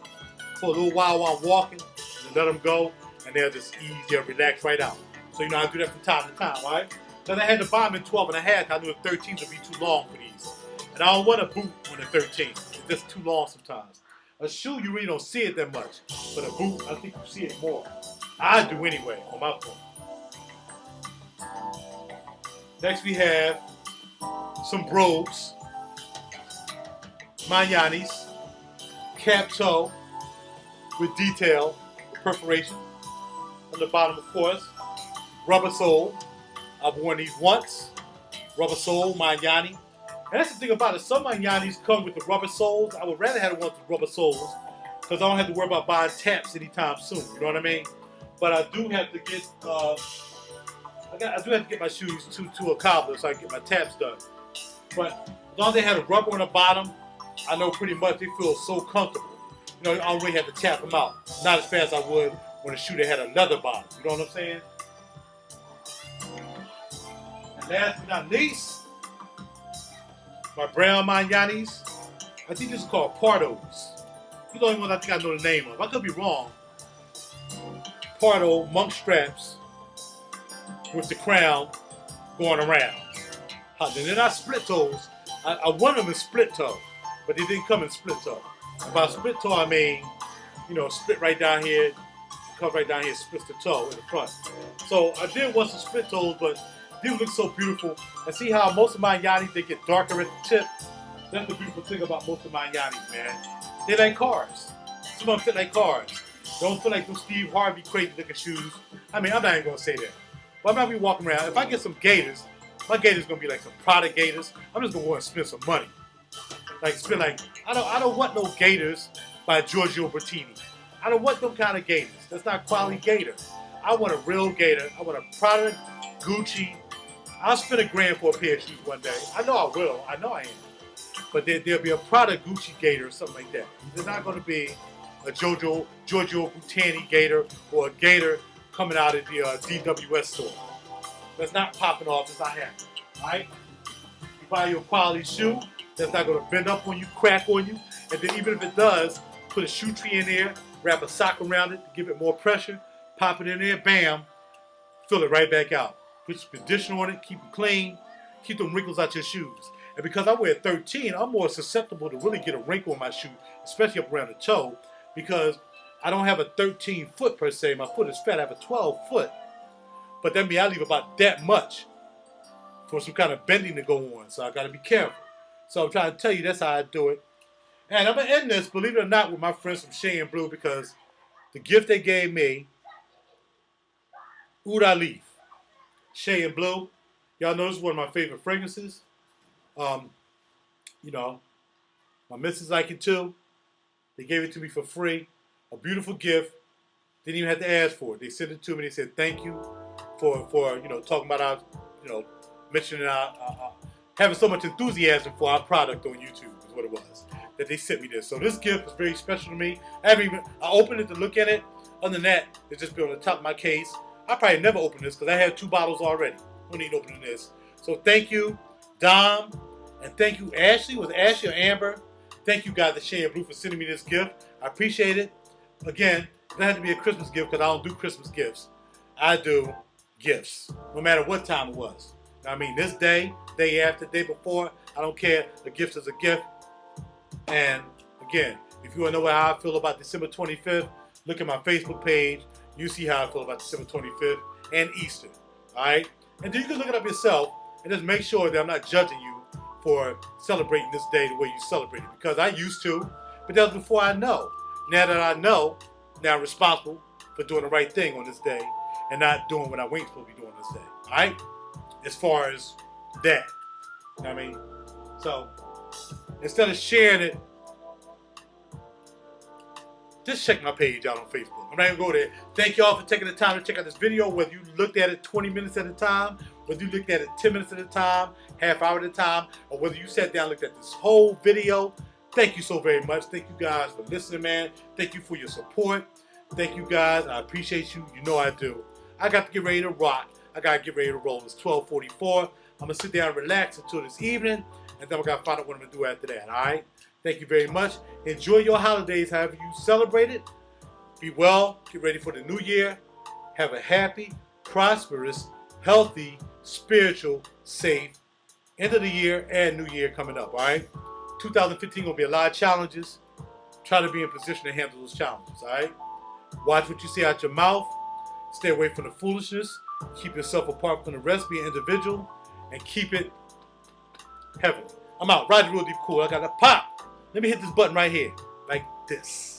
for a little while I'm walking and let them go. And they'll just ease and relax right out. So, you know, I do that from time to time, right? Because I had to buy them in 12 and a half. I knew the 13s would be too long for these. And I don't want a boot on the 13. just too long sometimes. A shoe, you really don't see it that much. But a boot, I think you see it more. I do anyway, on my foot. Next we have some Brogues, Mayanis, cap toe with detail, perforation. On the bottom, of course, rubber sole. I've worn these once. Rubber sole, Mayani. And that's the thing about it. Some Mayanis come with the rubber soles. I would rather have the ones with rubber soles because I don't have to worry about buying taps anytime soon. You know what I mean? But I do have to get I do have to get my shoes to a cobbler so I can get my taps done. But as long as they have a rubber on the bottom, I know pretty much they feel so comfortable. You know, I don't really have to tap them out. Not as fast as I would when a shoe that had a leather bottom. You know what I'm saying? And last but not least, my brown Mayanis. I think this is called Pardos. These are the only ones I think I know the name of. I could be wrong. Pardo monk straps with the crown going around. They're not split toes. I wanted them in split toe, but they didn't come in split toe. And by split toe, I mean, you know, split right down here, comes right down here, splits the toe in the front. So I did want some split toes, but these look so beautiful. And see how most of my Yanis, they get darker at the tip? That's the beautiful thing about most of my Yanis, man. They're like cars. Some of them fit like cars. They don't feel like those Steve Harvey crazy looking shoes. I mean, I'm not even going to say that. But I'm not going to be walking around. If I get some Gators, my Gators going to be like some Prada Gators. I'm just going to want to spend some money. Like, spend like, I don't want no Gators by Giorgio Bertini. I don't want them kind of Gators. That's not quality Gator. I want a real Gator. I want a Prada, Gucci. I'll spend $1,000 for a pair of shoes one day. I know I will. I know I am. But there'll be a Prada Gucci Gator or something like that. There's not going to be a Giorgio Bertini Gator or a Gator coming out of the DWS store. That's not popping off. It's not happening. Alright? You buy your quality shoe that's not going to bend up on you, crack on you. And then even if it does, put a shoe tree in there, wrap a sock around it to give it more pressure, pop it in there, bam, fill it right back out. Put some conditioner on it, keep it clean, keep them wrinkles out your shoes. And because I wear 13, I'm more susceptible to really get a wrinkle in my shoe, especially up around the toe, because I don't have a 13 foot per se. My foot is fat. I have a 12 foot. But that means I leave about that much for some kind of bending to go on. So I got to be careful. So I'm trying to tell you that's how I do it. And I'm going to end this, believe it or not, with my friends from Shea and Blue because the gift they gave me, Oud Alif, Shea and Blue. Y'all know this is one of my favorite fragrances. You know, my missus like it too. They gave it to me for free. A beautiful gift. Didn't even have to ask for it. They sent it to me. They said thank you for you know, talking about our, you know, mentioning our having so much enthusiasm for our product on YouTube is what it was. That they sent me this. So this gift was very special to me. I opened it to look at it. Other than that, it's just been on the top of my case. I probably never opened this because I had 2 bottles already. I don't need opening this. So thank you, Dom, and thank you, Ashley. Was it Ashley or Amber? Thank you guys at Shea and Blue for sending me this gift. I appreciate it. Again, it doesn't have to be a Christmas gift because I don't do Christmas gifts. I do gifts, no matter what time it was. I mean, this day, day after, day before, I don't care. A gift is a gift. And again, if you want to know how I feel about December 25th, look at my Facebook page. You see how I feel about December 25th and Easter. All right? And then you can look it up yourself and just make sure that I'm not judging you for celebrating this day the way you celebrate it. Because I used to, but that was before I know. Now that I know, now I'm responsible for doing the right thing on this day and not doing what I ain't supposed to be doing this day. All right? As far as that. You know what I mean? So, instead of sharing it, just check my page out on Facebook. I'm not going to go there. Thank y'all for taking the time to check out this video, whether you looked at it 20 minutes at a time, whether you looked at it 10 minutes at a time, half hour at a time, or whether you sat down and looked at this whole video. Thank you so very much. Thank you guys for listening, man. Thank you for your support. Thank you guys. I appreciate you. You know I do. I got to get ready to rock. I got to get ready to roll. It's 12:44. I'm going to sit down and relax until this evening, and then I got to find out what I'm going to do after that, all right? Thank you very much. Enjoy your holidays however you celebrate it. Be well. Get ready for the new year. Have a happy, prosperous, healthy, spiritual, safe end of the year and new year coming up, all right? 2015 gonna be a lot of challenges. Try to be in position to handle those challenges, all right? Watch what you say out your mouth. Stay away from the foolishness. Keep yourself apart from the rest. Be an individual and keep it heavenly. I'm out. RaJuR Real Deep Cool. I got a pop. Let me hit this button right here, like this.